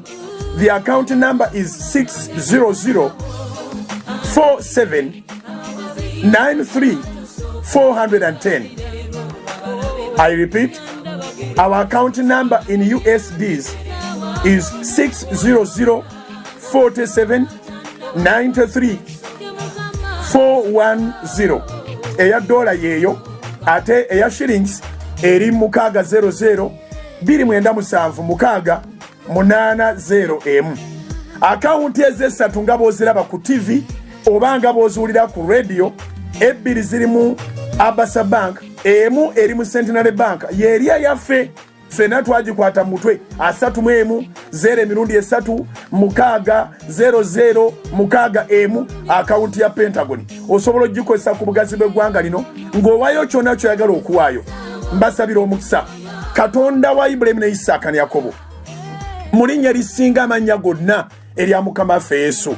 A: The account number is 600-4793-410. I repeat, our account number in USDs is 600-4793-410. Eya dollar yeyo ate eya shillings eri mukaga 00-29-7-80M. Akawunti ez'esatu nga bw'oziraba ku TV oba nga bw'oziwulira ku radio, ebbiri ziri mu Abasa Bank, emu eri mu Centenary Bank. Yeeriya yaffe ffenna twagikwata mutwe 31-03-600-00-6M akawunti ya Pentagon. Osobola ogikozesa ku bugazi bw'eggwanga lino ng'owaayo kyonna kyoyagala okuwaayo. Mbasabira omukisa Katonda wa Ibrahim ne Isaaka ne Yakobo mu linnya lisinga amannya gonna erya Mukama waffe Yesu.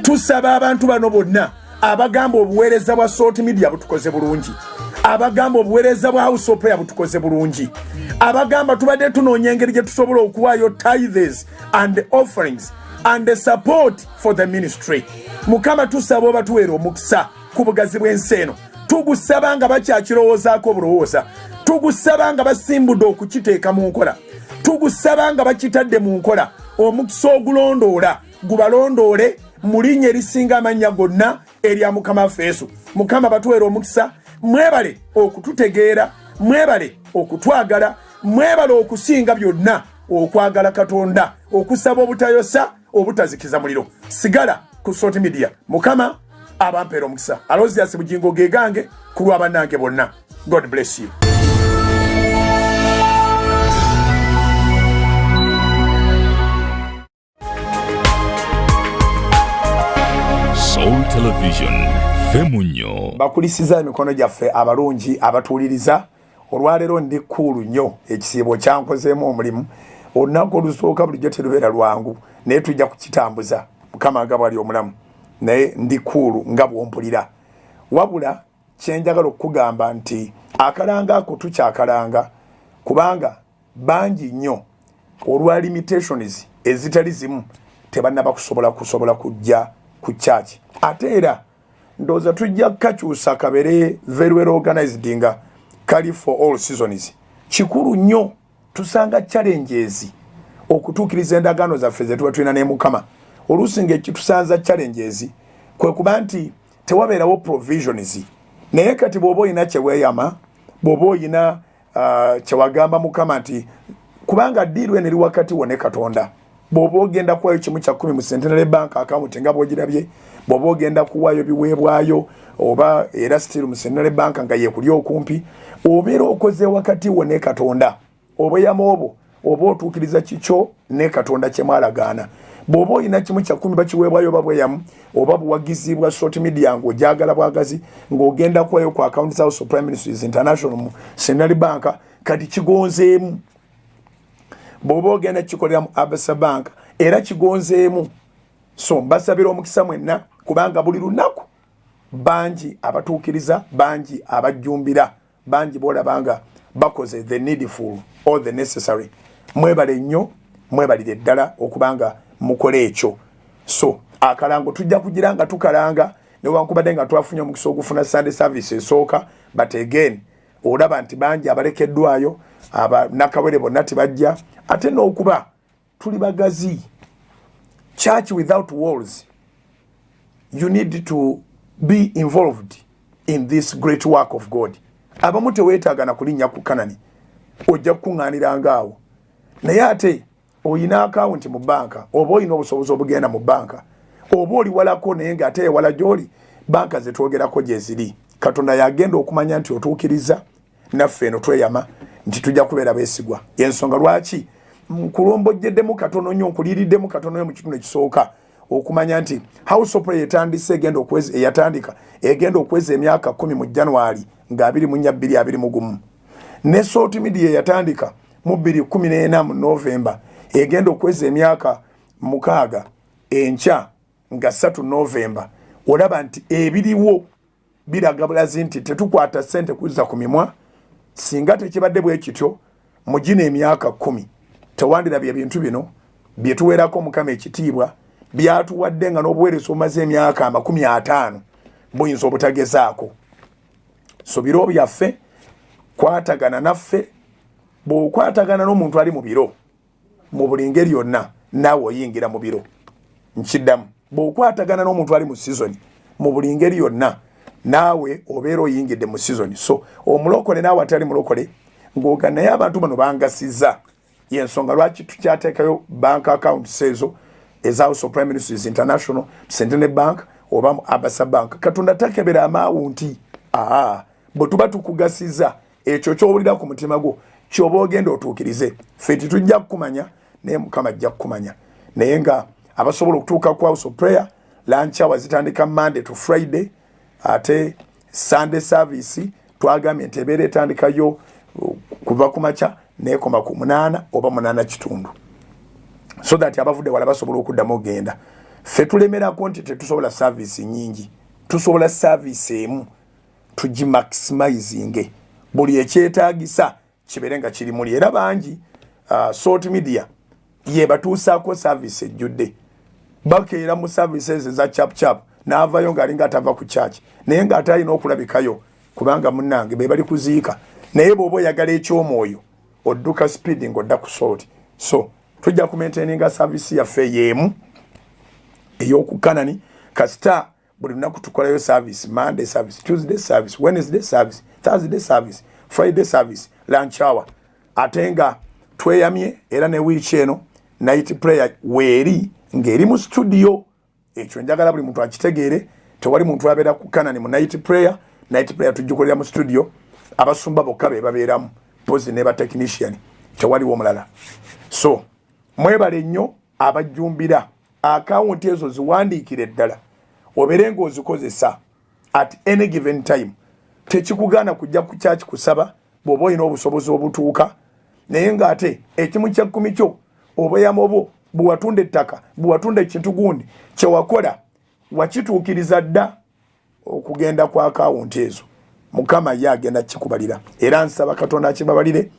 A: Tusaba abantu bano bonna abagamba obuweereza bwa Salt Media butukoze bulungi, abagamba obuweereza bwa House of Prayer butukoze bulungi, abagamba tubadde tunoonya engeri gye tusobola okuwaayo tithes and offerings and the support for the ministry. Mukama tusaba oba tuweera omukisa ku bugazi bw'ensi eno. Tugusaba nga bakyakirowoozaako obulowooza, tugusaba nga basimbudde okukiteeka mu nkola, tugusaba nga bakitadde mu nkola. Omukisa ogulondoola gubalondoole mu linnya erisinga amannya gonna erya Mukama waffe Yesu. Mukama batuweera omukisa. Mwebale okututegeera, mwebale okutwagala, mwebale okusinga byonna okwagala Katonda, okusaba obutayosa, obutazikiza muliro. Sigala ku Salt Media. Mukama abampeera omukisa. Alozias bugingo gegange ku lwa bannange bonna. God bless you.
B: Soul Television Femunyo.
A: Bakulisiza emikono gyaffe abalungi abatuuliriza. Olwaleero ndi kulu nnyo, ekisiibo kyankozeemu omulimu. Olunaku olusooka bulijjo terubeera lwangu naye tujja kukitambuza Mukama nga bw'ali omulamu, naye ndi kulu nga bw'ompulira. Wabula kyenjagala okukugamba nti akalanga ako tukyakalanga kubanga bangi nnyo olwa limitations ezitali zimu tebannaba kusobola kujja ku church. Ate era ndowooza tujja kukakyusa kabere very well organized nga kali for all seasons. Kikulu nnyo tusanga challenges okutuukiriza endagaano zaffe ze tuba tulina ne Mukama. Oluusi ng'ekitusanza challenges kwe kuba nti tewabeerawo provisions. Naye kati bw'oba olina kyeweeyama, bw'oba olina kyewagamba Mukama nti kubanga ddiiru eno eri wakati wo ne Katonda. Bw'oba ogenda kuwaayo 10% mu Centenary Bank account nga bw'ogirabye, bw'oba ogenda kuwaayo biweebwayo oba era still mu Centenary Bank nga yeekuli okumpi, obeera okoze wakati wo ne Katonda. Obweyamo obwo oba otuukiriza kikyo ne Katonda kye mwalagaana. Bw'oba olina 10% bakiweebwayo oba bweyamu oba buwagizi bwa Salt Media ng'ogyagala bwagazi ng'ogenda kuwaayo ku account za House of Prime Ministries International mu Centenary Bank kati kigonzeemu. Bw'oba ogenda kikolera mu Abasa Bank era kigonzeemu. So mbasabira omukisa mwenna kubanga buli lunaku bangi abatuukiriza, bangi abajjumbira, bangi boolabanga bakoze the needful or the necessary. Mwebale nnyo, mwebalire ddala okubanga mukole ekyo. So akalango tujja kugira nga tukalanga newankubadde nga twafunye omukisa ogufuna Sunday service esooka, but again olaba nti bangi abalekeddwayo, abanakawere bonna tebajja. Ate n'okuba tuli bagazi. Church without walls. You need to be involved in this great work of God. Abamu teweetaaga na kulinnya ku Kanani. Ojja kukuŋŋaaniranga awo. Naye ate oyina akawunti mu banka, oba oyina obusobozi obugenda mu banka, oba oli walako naye ng'ate ewala gy'oli, banka ze twogerako gye ziri. Katonda yagenda okumanya nti otuukiriza, naffe eno tweyama nti tujja kubeera beesigwa. Ensonga lwaki nkulombojjeddemu katono nnyo, nkuliiriddemu katono nnyo mu kitundu ekisooka okumanya nti House of Prayer egenda okweza emyaka 10 mu January nga 2021. Ne Salt Media yatandika mu 2014 mu November egenda okweza emyaka 6 enkya nga 3 November. Olaba nti ebiriwo biraga bulazi nti tetukwata ssente kuzza ku mimwa. Singa tekibadde bwe kityo mu gino emyaka 10 tewandirabye ebintu bino byetuwerako mukama ekitiibwa byatuwadde nga n'obuweereza omaze emyaka 50 buyinza obutagezaako. So biro byaffe kwatagana naffe, bw'okwatagana n'omuntu ali mu biro mu buli ngeri yonna naawe oyingira mu biro. Nkiddamu, bw'okwatagana n'omuntu ali mu season mu buli ngeri yonna naawe obeera oyingidde mu season. So omulokole naawe atali mulokole ng'oga naye abantu bano bangasiza, y'ensonga lwaki tukyateekayo bank accounts ezo eza House of Prime Ministers International, Centenary Bank oba Abasa Bank. Katonda takebera amawunti. Bwe tuba tukugasiza ekyo ky'owulira ku mutima gwo ky'oba ogenda otuukirize, ffe titujja kukumanya naye Mukama ajja kukumanya. Naye nga abasobola okutuuka ku House of Prayer, lunch hour zitandika Monday to Friday, ate Sunday service twagambye nti ebeera etandikayo kuva ku makya n'ekoma ku 8 oba 8:30, so that abavudde wala basobola okuddamu ogenda. Ffe tulemerako nti tetusobola service nyingi, tusobola service emu tugimaximizing, buli ekyetaagisa kibeere nga kiri muli. Era bangi sort media ye batuusaako service ejjudde, bakeera mu services eza chap n'avayo ng'alinga atava ku church naye ng'ate alina okulabikayo kubanga munnange be bali kuziika. Naye bw'oba oyagala eky'omwoyo odduka speeding odda ku sort. So tujja kumaintaininga service yaffe yeemu ey'okukanani kasita buli lunaku tukolayo service. Monday service, Tuesday service, Wednesday service, Thursday service, Friday service, lunch hour. Ate nga tweyamye era ne wiiki eno night prayer weeri ng'eri mu studio. Ekyo njagala buli muntu akitegeere, tewali muntu abeera kukanani mu night prayer. Night prayer tugikolera mu studio, abasumba bokka be babeeramu, pozi ne ba technician, tewaliwo omulala. So mwebale nnyo abajjumbira akawunti ezo ziwandiikire ddala obeere ng'ozikozesa at any given time. Tekikugaana kujja ku church kusaba bw'oba olina obusobozi obutuuka, naye ng'ate ekimu kya 10 kyo obuyamo bwo bw'watunda ettaka, bw'watunda ekintu gundi kyewakola wakituukiriza dda okugenda kwa akawunti ezo. Mukama ye agenda kikubalira, era nsaba Katonda akibabalire,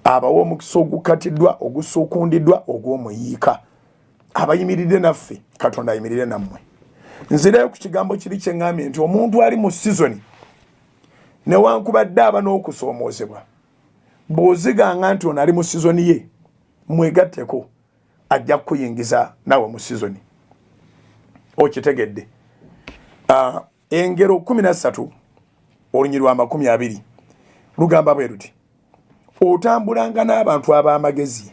A: abawa omukisa ogukatiddwa, ogusuukundiddwa, ogw'omuyiika. Abayimiridde naffe Katonda ayimirire nammwe. Nzireyo ku kigambo kiri kye ngambye nti omuntu ali mu season newankubadde aba n'okusoomoozebwa, bw'oziganga nti ono ali mu season ye, mwegatteko ajja kukuyingiza nawe mu season. Okitegedde. Engero 13 olunyiri lwa 20 lugamba bwe luti, otambulanga n'abantu ab'amagezi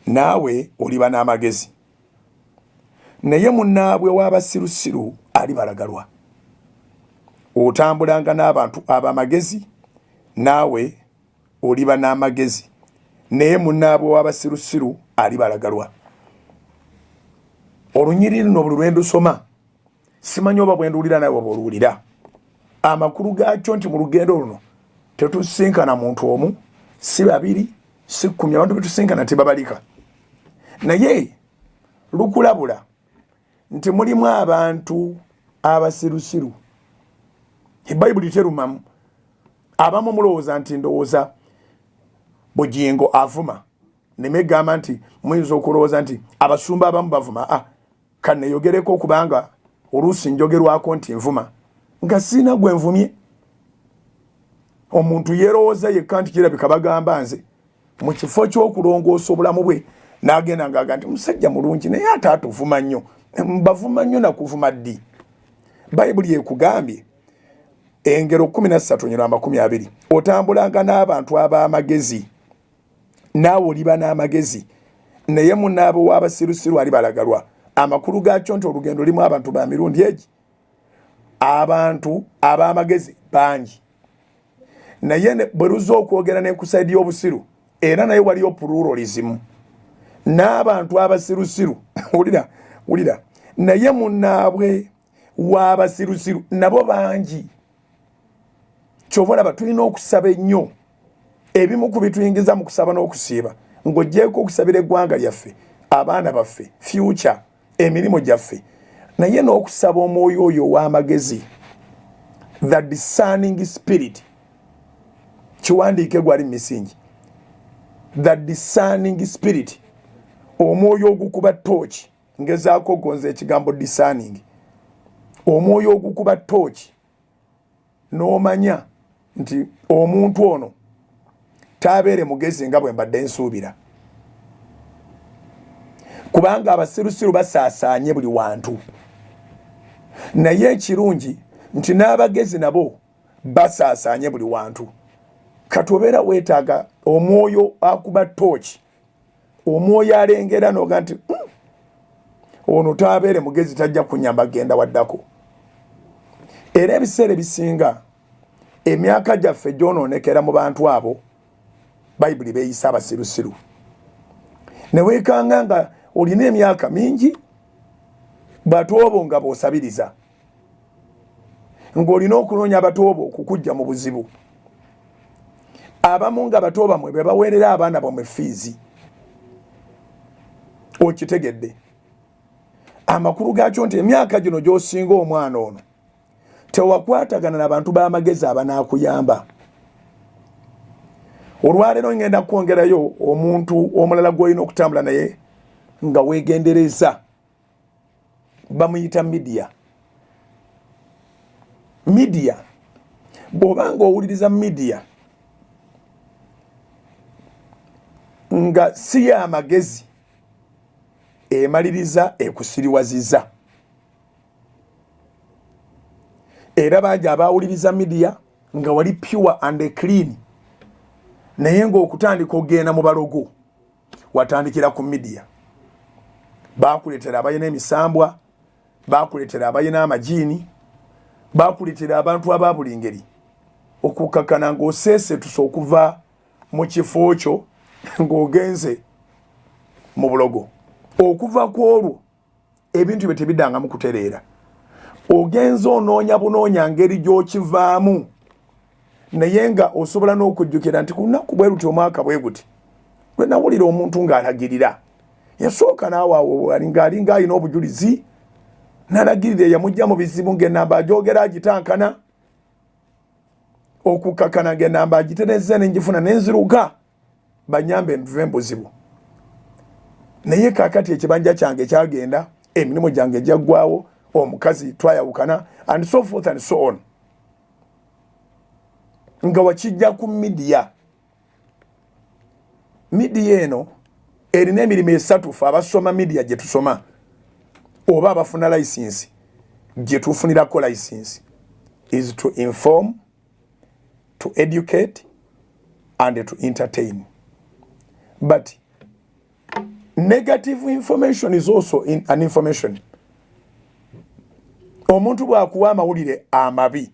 A: naawe oliba n'amagezi, naye munnaabwe w'abasirusiru alibalagalwa. Otambulanga n'abantu ab'amagezi naawe oliba n'amagezi, naye munnaabwe w'abasirusiru alibalagalwa. Olunyiri luno buli lwendo soma, simanyi oba bwenduulira nawe oba oluwulira. Amakulu gaakyo nti mu lugendo luno tetusinkana muntu omu, si babiri, si 10, abantu betusinkana tebabalika. Naye lukulabula nti mulimu abantu abasirusiru. Ebayibuli terumamu. Abamu mulowooza nti ndowooza Bugingo avuma, nemegamba nti muyinza okulowooza nti abasumba abamu bavuma. Kane yogereko kubanga oluusi njogerwako nti nvuma nga sina gwe nvumye. Omuntu yerowooza yekka nti kirabika bagamba nze mu kifo ky'okulongoosa obulamu bwe n'agenda ng'aga nti musajja mulungi naye ate atuvuma nnyo. Mbavuma nnyo nakuvuma ddi? Bayibuli ekugambye engero 13:20, otambulanga n'abantu ab'amagezi naawe oliba n'amagezi, naye munnaabwe w'abasirusiru alibalagalwa. Amakulu gaakyo nti olugendo limu abantu ba mirundi egi, abantu ab'amagezi bangi, naye bwe luzza okwogera n'enkusaidi y'obusiru era naye waliyo pluralism. N'abantu abasirusiru wulira, naye munnaabwe w'abasirusiru nabo bangi. Kyova olaba tulina okusaba ennyo. Ebimu ku bituyingiza mu kusaba n'okusiiba ng'oggyeko okusabira eggwanga lyaffe, abaana baffe, future, emirimu gyaffe, naye n'okusaba omwoyo oyo ow'amagezi, the discerning spirit. Kiwandiike gwali misingi. the discerning spirit, omwoyo ogukuba torch, ngezaako gonza ekigambo discerning, omwoyo ogukuba torch n'omanya nti omuntu ono tabeere mugezi nga bwe mbadde nsuubira, kubanga abasirusiru basaasaanye buli wantu, naye ekirungi nti n'abagezi nabo basaasaanye buli wantu. Kati obeera weetaaga omwoyo akuba torch, omwoyo alengera noga nti ono tabeere mugezi, tajja kunyamba genda waddako. Era ebiseera ebisinga emyaka gyaffe gyonoonekera mu bantu abo bayibuli beeyisa abasirusiru, ne weekanga nga olina emyaka mingi batoobo nga b'osabiriza, ng'olina okunoonya abatoobo okukujja mu buzibu. Abamu nga bato bamwe be baweerera abaana bamwe fiizi. Okitegedde amakulu gaakyo nti emyaka gino gy'osinga omwana ono tewakwatagana n'abantu b'amagezi abanaakuyamba. Olwaleero ngenda kwongerayo omuntu omulala gw'olina okutambula naye nga weegendereza, bamuyita media. Media bw'obanga owuliriza media nga si ya magezi, emaliriza ekusiriwaziza. Era bangi abawuliriza media nga wali pure and clean, naye ng'okutandika ogenda mu balogo watandikira ku media. Baakuleetera abalina emisambwa, baakuleetera abalina amajiini, baakuleetera abantu aba buli ngeri okukakkana ng'oseesetusa okuva mu kifo kyo ng'ogenze mu bulogo. Okuva ku olwo ebintu bye tebiddangamu kutereera. Ogenza onoonya bunoonya ngeri gy'okivaamu, naye nga osobola n'okujjukira nti ku lunaku bwe luti omwaka bwe guti lwe nawulira omuntu ng'alagirira. Yasooka naawe ng'alinga alina obujulizi, n'alagirira yamujja mu bizibu ng'ennamba agyogera agitankana, okukakkana ng'ennamba agiterezza n'engifuna n'enziruka banyambe nve mbuzibu. Naye kaakati ekibanja kyange kyagenda, emirimu gyange gyaggwawo, omukazi twayawukana, and so forth and so on. Nga wakijja ku media. Media eno erina emirimu esatu fe abasoma media gye tusoma oba abafuna license gye tufunirako license is to inform, to educate and to entertain. But negative information is also an information. Omuntu bw'akuwa amawulire amabi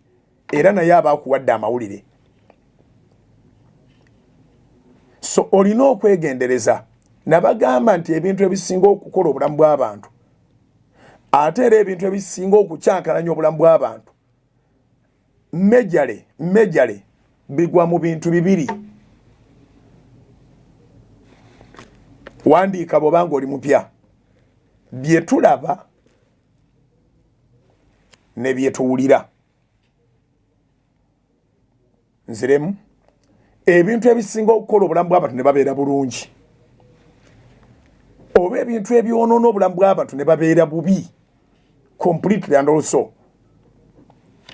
A: era naye aba akuwadde amawulire. So olina okwegendereza. Nabagamba nti ebintu ebisinga okukola obulamu bw'abantu, ate era ebintu ebisinga okukyankalanya obulamu bw'abantu, mejale bigwa mu bintu bibiri. Wandiika bw'obanga oli mupya, bye tulaba ne bye tuwulira. Nziremu ebintu ebisinga okukola obulamu bw'abantu ne babeera bulungi, oba ebintu ebyonoona obulamu bw'abantu ne babeera bubi completely and also.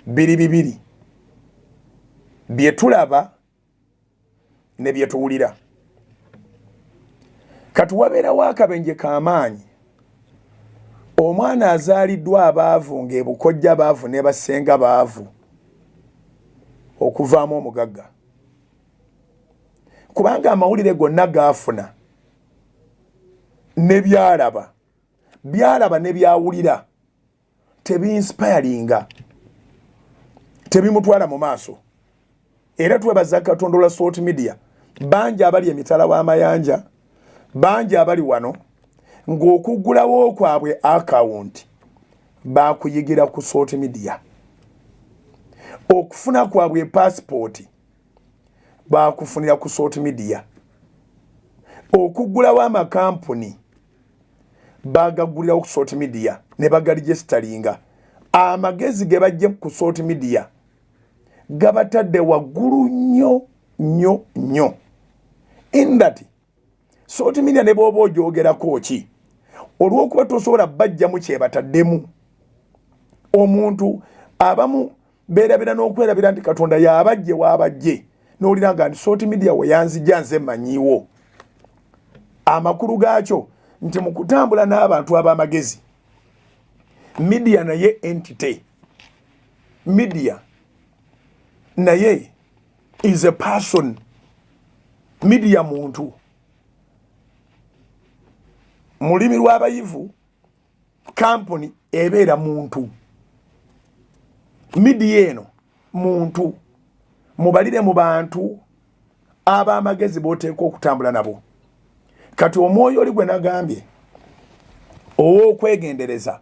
A: Biri bibiri, bye tulaba ne bye tuwulira. Kati wabeerawo akabenje k'amaanyi. Omwana azaaliddwa abaavu ng'ebukojja baavu ne basenga baavu okuvaamu omugagga, kubanga amawulire gonna gaafuna ne byalaba ne byawulira tebinspiringa, tebimutwala mu maaso. Era twebaza Katonda olwa Salt Media, bangi abali emitala w'amayanja, bangi abali wano ng'okuggulawo kwabwe account baakuyigira ku Salt Media. Okufuna kwabwe passport baakufunira ku Salt Media. Okuggulawo amakampuni baagaggulirawo ku Salt Media ne bagaregistaringa. Amagezi ge bajja ku Salt Media gabatadde waggulu nnyo. In that sort media ne bwoba ogyogerako ki olw'okuba tosobola bajjamu kyebataddemu omuntu abamu beerabira n'okwerabira nti Katonda y'abajje w'abajje n'olina nga nti sort media we yanzijja nze mmanyiiwo amakulu gaakyo nti mu kutambula n'abantu ab'amagezi media naye entity media naye is a person media muntu mulimi lw'abayivu company ebeera muntu media eno muntu mubalire mu bantu ab'amagezi b'oteeka okutambula nabo kati omwoyo oli gwe nagambye ow'okwegendereza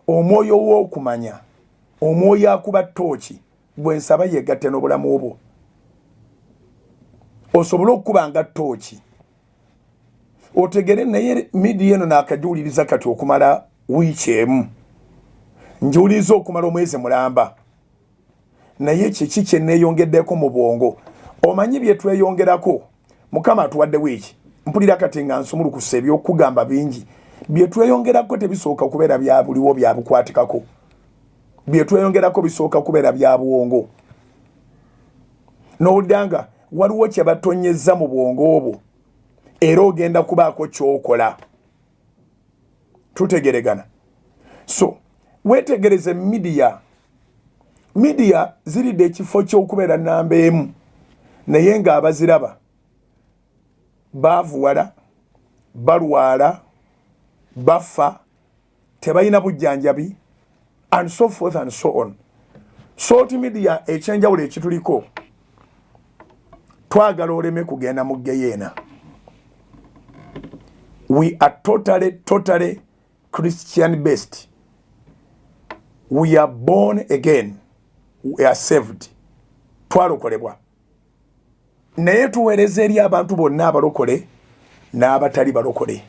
A: omwoyo w'okumanya omwoyo akuba ttooki bwe nsaba yegatte n'obulamu obwo osobole okuba nga ttooki otegere naye media eno naakagiwuliriza kati okumala wiiki emu njiwuliriza okumala omwezi mulamba naye kiki kye neeyongeddeko mu bwongo omanyi bye tweyongerako mukama atuwadde wiiki mpulira kati nga nsumulukusa ebyokugamba bingi bye tweyongerako tebisooka kubeera bya buliwo bya bukwatikako bye tweyongerako bisooka kubeera bya buwongo n'oddanga waliwo kye batonyezza mu bwongo obwo era ogenda kubaako ky'okola tutegeregana so weetegereze media ziridde ekifo ky'okubeera nnamba emu naye ng'abaziraba baavuwala balwala bafa tebalina bujjanjabi and so forth and so on sort media ekyenjawulo ekituliko twagala oleme kugenda mu geyeena we are totally Christian based we are born again we are saved twalokolebwa naye tuweereza eri abantu bonna abalokole n'abatali balokole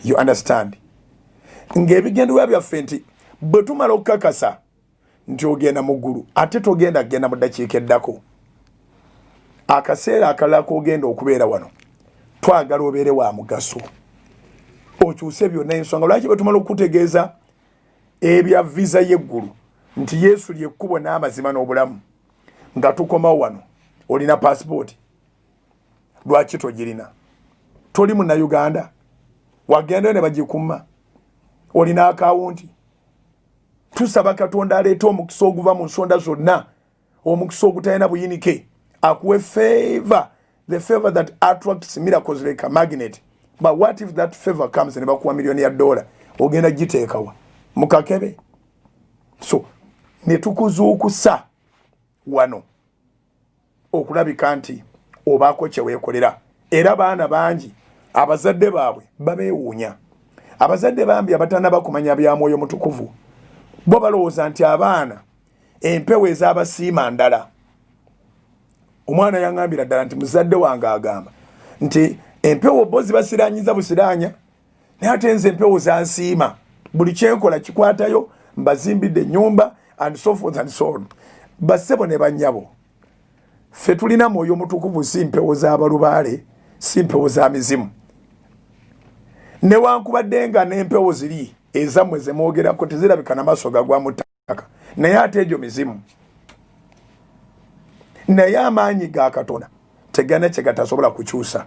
A: you understand ng'ebigendererwa byaffe nti bwe tumala okukakasa nti ogenda mu ggulu ate togenda kgenda mu ddakiika eddako akaseera akalala k'ogenda okubeera wano twagala obeere wa mugaso okyuse byonna ensonga lwaki bwe tumala okutegeeza ebya visa y'eggulu nti Yesu lyekkubo n'amazima n'obulamu nga tukomawo wano olina passport lwaki togirina toli munnayuganda wagenda ne bagikuma olina akawunti tusaba Katonda aleeta omukisa oguva mu nsonda zonna omukisa ogutalina buyinike akuwe favor the favor that attracts miracles like a magnet but what if that favor comes ne bakuwa $1,000,000 ogenda giteekawa mukakebe so ne tukuzuukusa wano okulabika nti obaako kye weekolera era baana bangi abazadde baabwe babeewuunya abazadde bambi abatanaba kumanya bya Mwoyo Mutukuvu bo balowooza nti abaana empewo ez'abasiima ndala omwana yaŋŋambira ddala nti muzadde wange agamba nti empewo bo zibasiranyiza busiranya naye ate nze empewo zansiima buli kyenkola kikwatayo mbazimbidde ennyumba and so forth and so on bassebo ne bannyabo ffe tulina Mwoyo Mutukuvu si mpewo z'abalubaale si mpewo za mizimu newankubadde nga n'empewo ziri ezammwe ze mwogerako tezirabika n'amaaso gagwamu ttaka naye ate egyo mizimu naye amaanyi ga Katonda tegana kye gatasobola kukyusa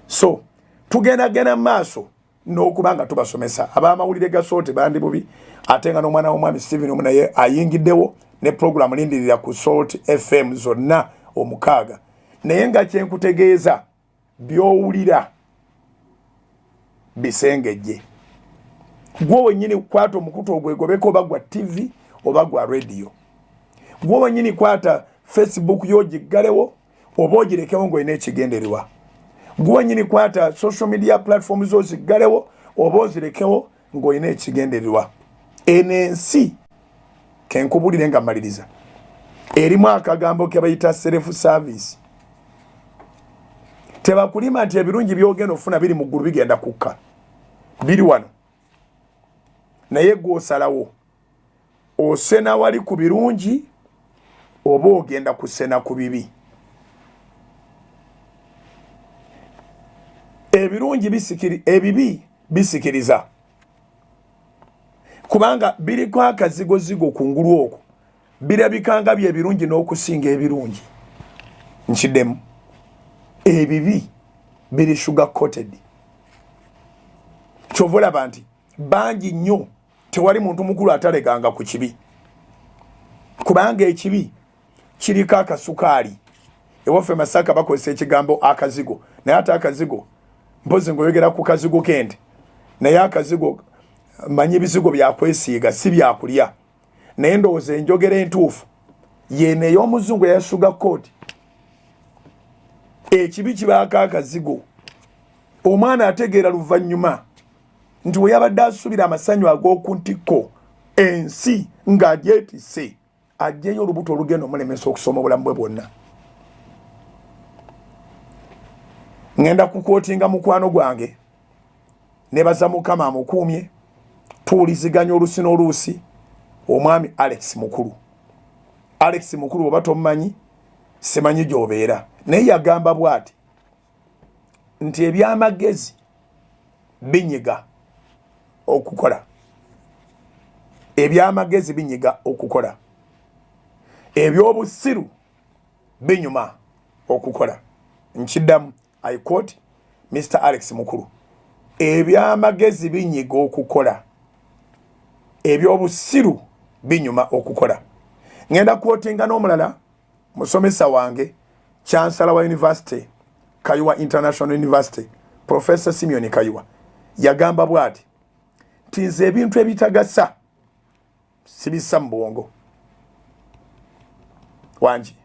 A: so tugendagenda mu maaso n'okuba nga tubasomesa ab'amawulire ga Salt bandi bubi ate nga n'omwana w'omwami Stephen omu naye ayingiddewo ne programu lindirira ku Salt FM zonna omukaaga naye nga kyenkutegeeza by'owulira bisengejje gwe wennyini kwata omukutu ogwegobeko oba gwa TV oba gwa radio gwe wennyini kwata Facebook yogiggalewo oba ogirekewo ng'olina ekigendererwa gwe wennyini kwata social media platforms zo ziggalewo oba ozirekewo ng'olina ekigendererwa eno ensi kenkubulire nga mmaliriza erimu akagambo ke bayita self service tebakulima nti ebirungi byogenda ofuna biri mu ggulu bigenda kukka biri wano naye gw'osalawo osena wali ku birungi oba ogenda kusena ku bibi ebirungi ebibi bisikiriza kubanga biriko akazigozigo kungulu okwo birabikanga bye birungi n'okusinga ebirungi nkiddemu ebibi biri sugar coated kyovola banti bangi nnyo tewali muntu mukulu ataleganga ku kibi kubanga ekibi kiriko akasukaali ewaffe Masaka bakozesa ekigambo akazigo naye ate akazigo mpozi ngoyogera ku kazigo kende naye akazigo manyi bizigo byakwesiiga si byakulya naye ndowooza enjogera entuufu yene ey'omuzungu eya sugar coat ekibi kibaako akazigo omwana ategeera luvannyuma nti we yabadde asubira amasanyu ag'oku ntikko ensi ng'agyetisse ajjeyo olubuto olugenda omulemesa okusoma obulamu bwe bwonna. Ngenda kukootinga mukwano gwange nebaza Mukama amukuumye tuwuliziganya olusi n'oluusi omwami Alex Mukulu oba tomumanyi simanyi gy'obeera naye yagamba bw'ati nti eby'amagezi binyiga okukola eby'obusiru binyuma okukola. Nkiddamu I quote Mr. Alex Mukulu, eby'amagezi binyiga okukola eby'obusiru binyuma okukola. Ngenda quotinga n'omulala musomesa wange Chancellor wa University Kayuwa International University Professor Simeon Kayuwa yagamba bw'ati nti nze ebintu ebitagasa sibissa mu bwongo wangi.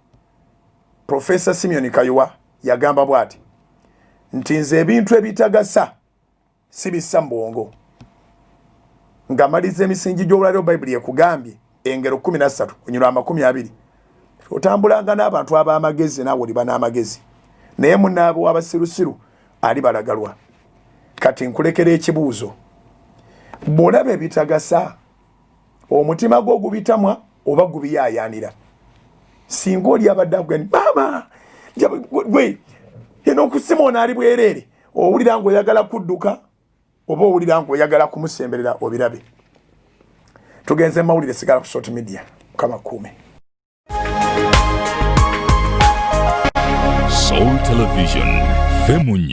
A: Professor Simeon Kayuwa yagamba bw'ati nti nze ebintu ebitagasa sibissa mu bwongo ng'amaliza emisingi gy'obulalo Bayibuli ekugambye engero 13 onyulwa 20 otambulanga n'abantu ab'amagezi naawe oliba n'amagezi naye munnaabo w'abasirusiru ali balagalwa. Kati nkulekera ekibuuzo bw'olaba ebitagasa omutima gwo gubitamwa oba gubiyaayaanira singa oli abadde agugani maama gwe eno okusimona ali bwereere owulira ng'oyagala kudduka oba owulira ng'oyagala kumusemberera obirabe. Tugenze mawulire sigala ku Short Media Mukama kuume.
B: Soul Television Femunyo.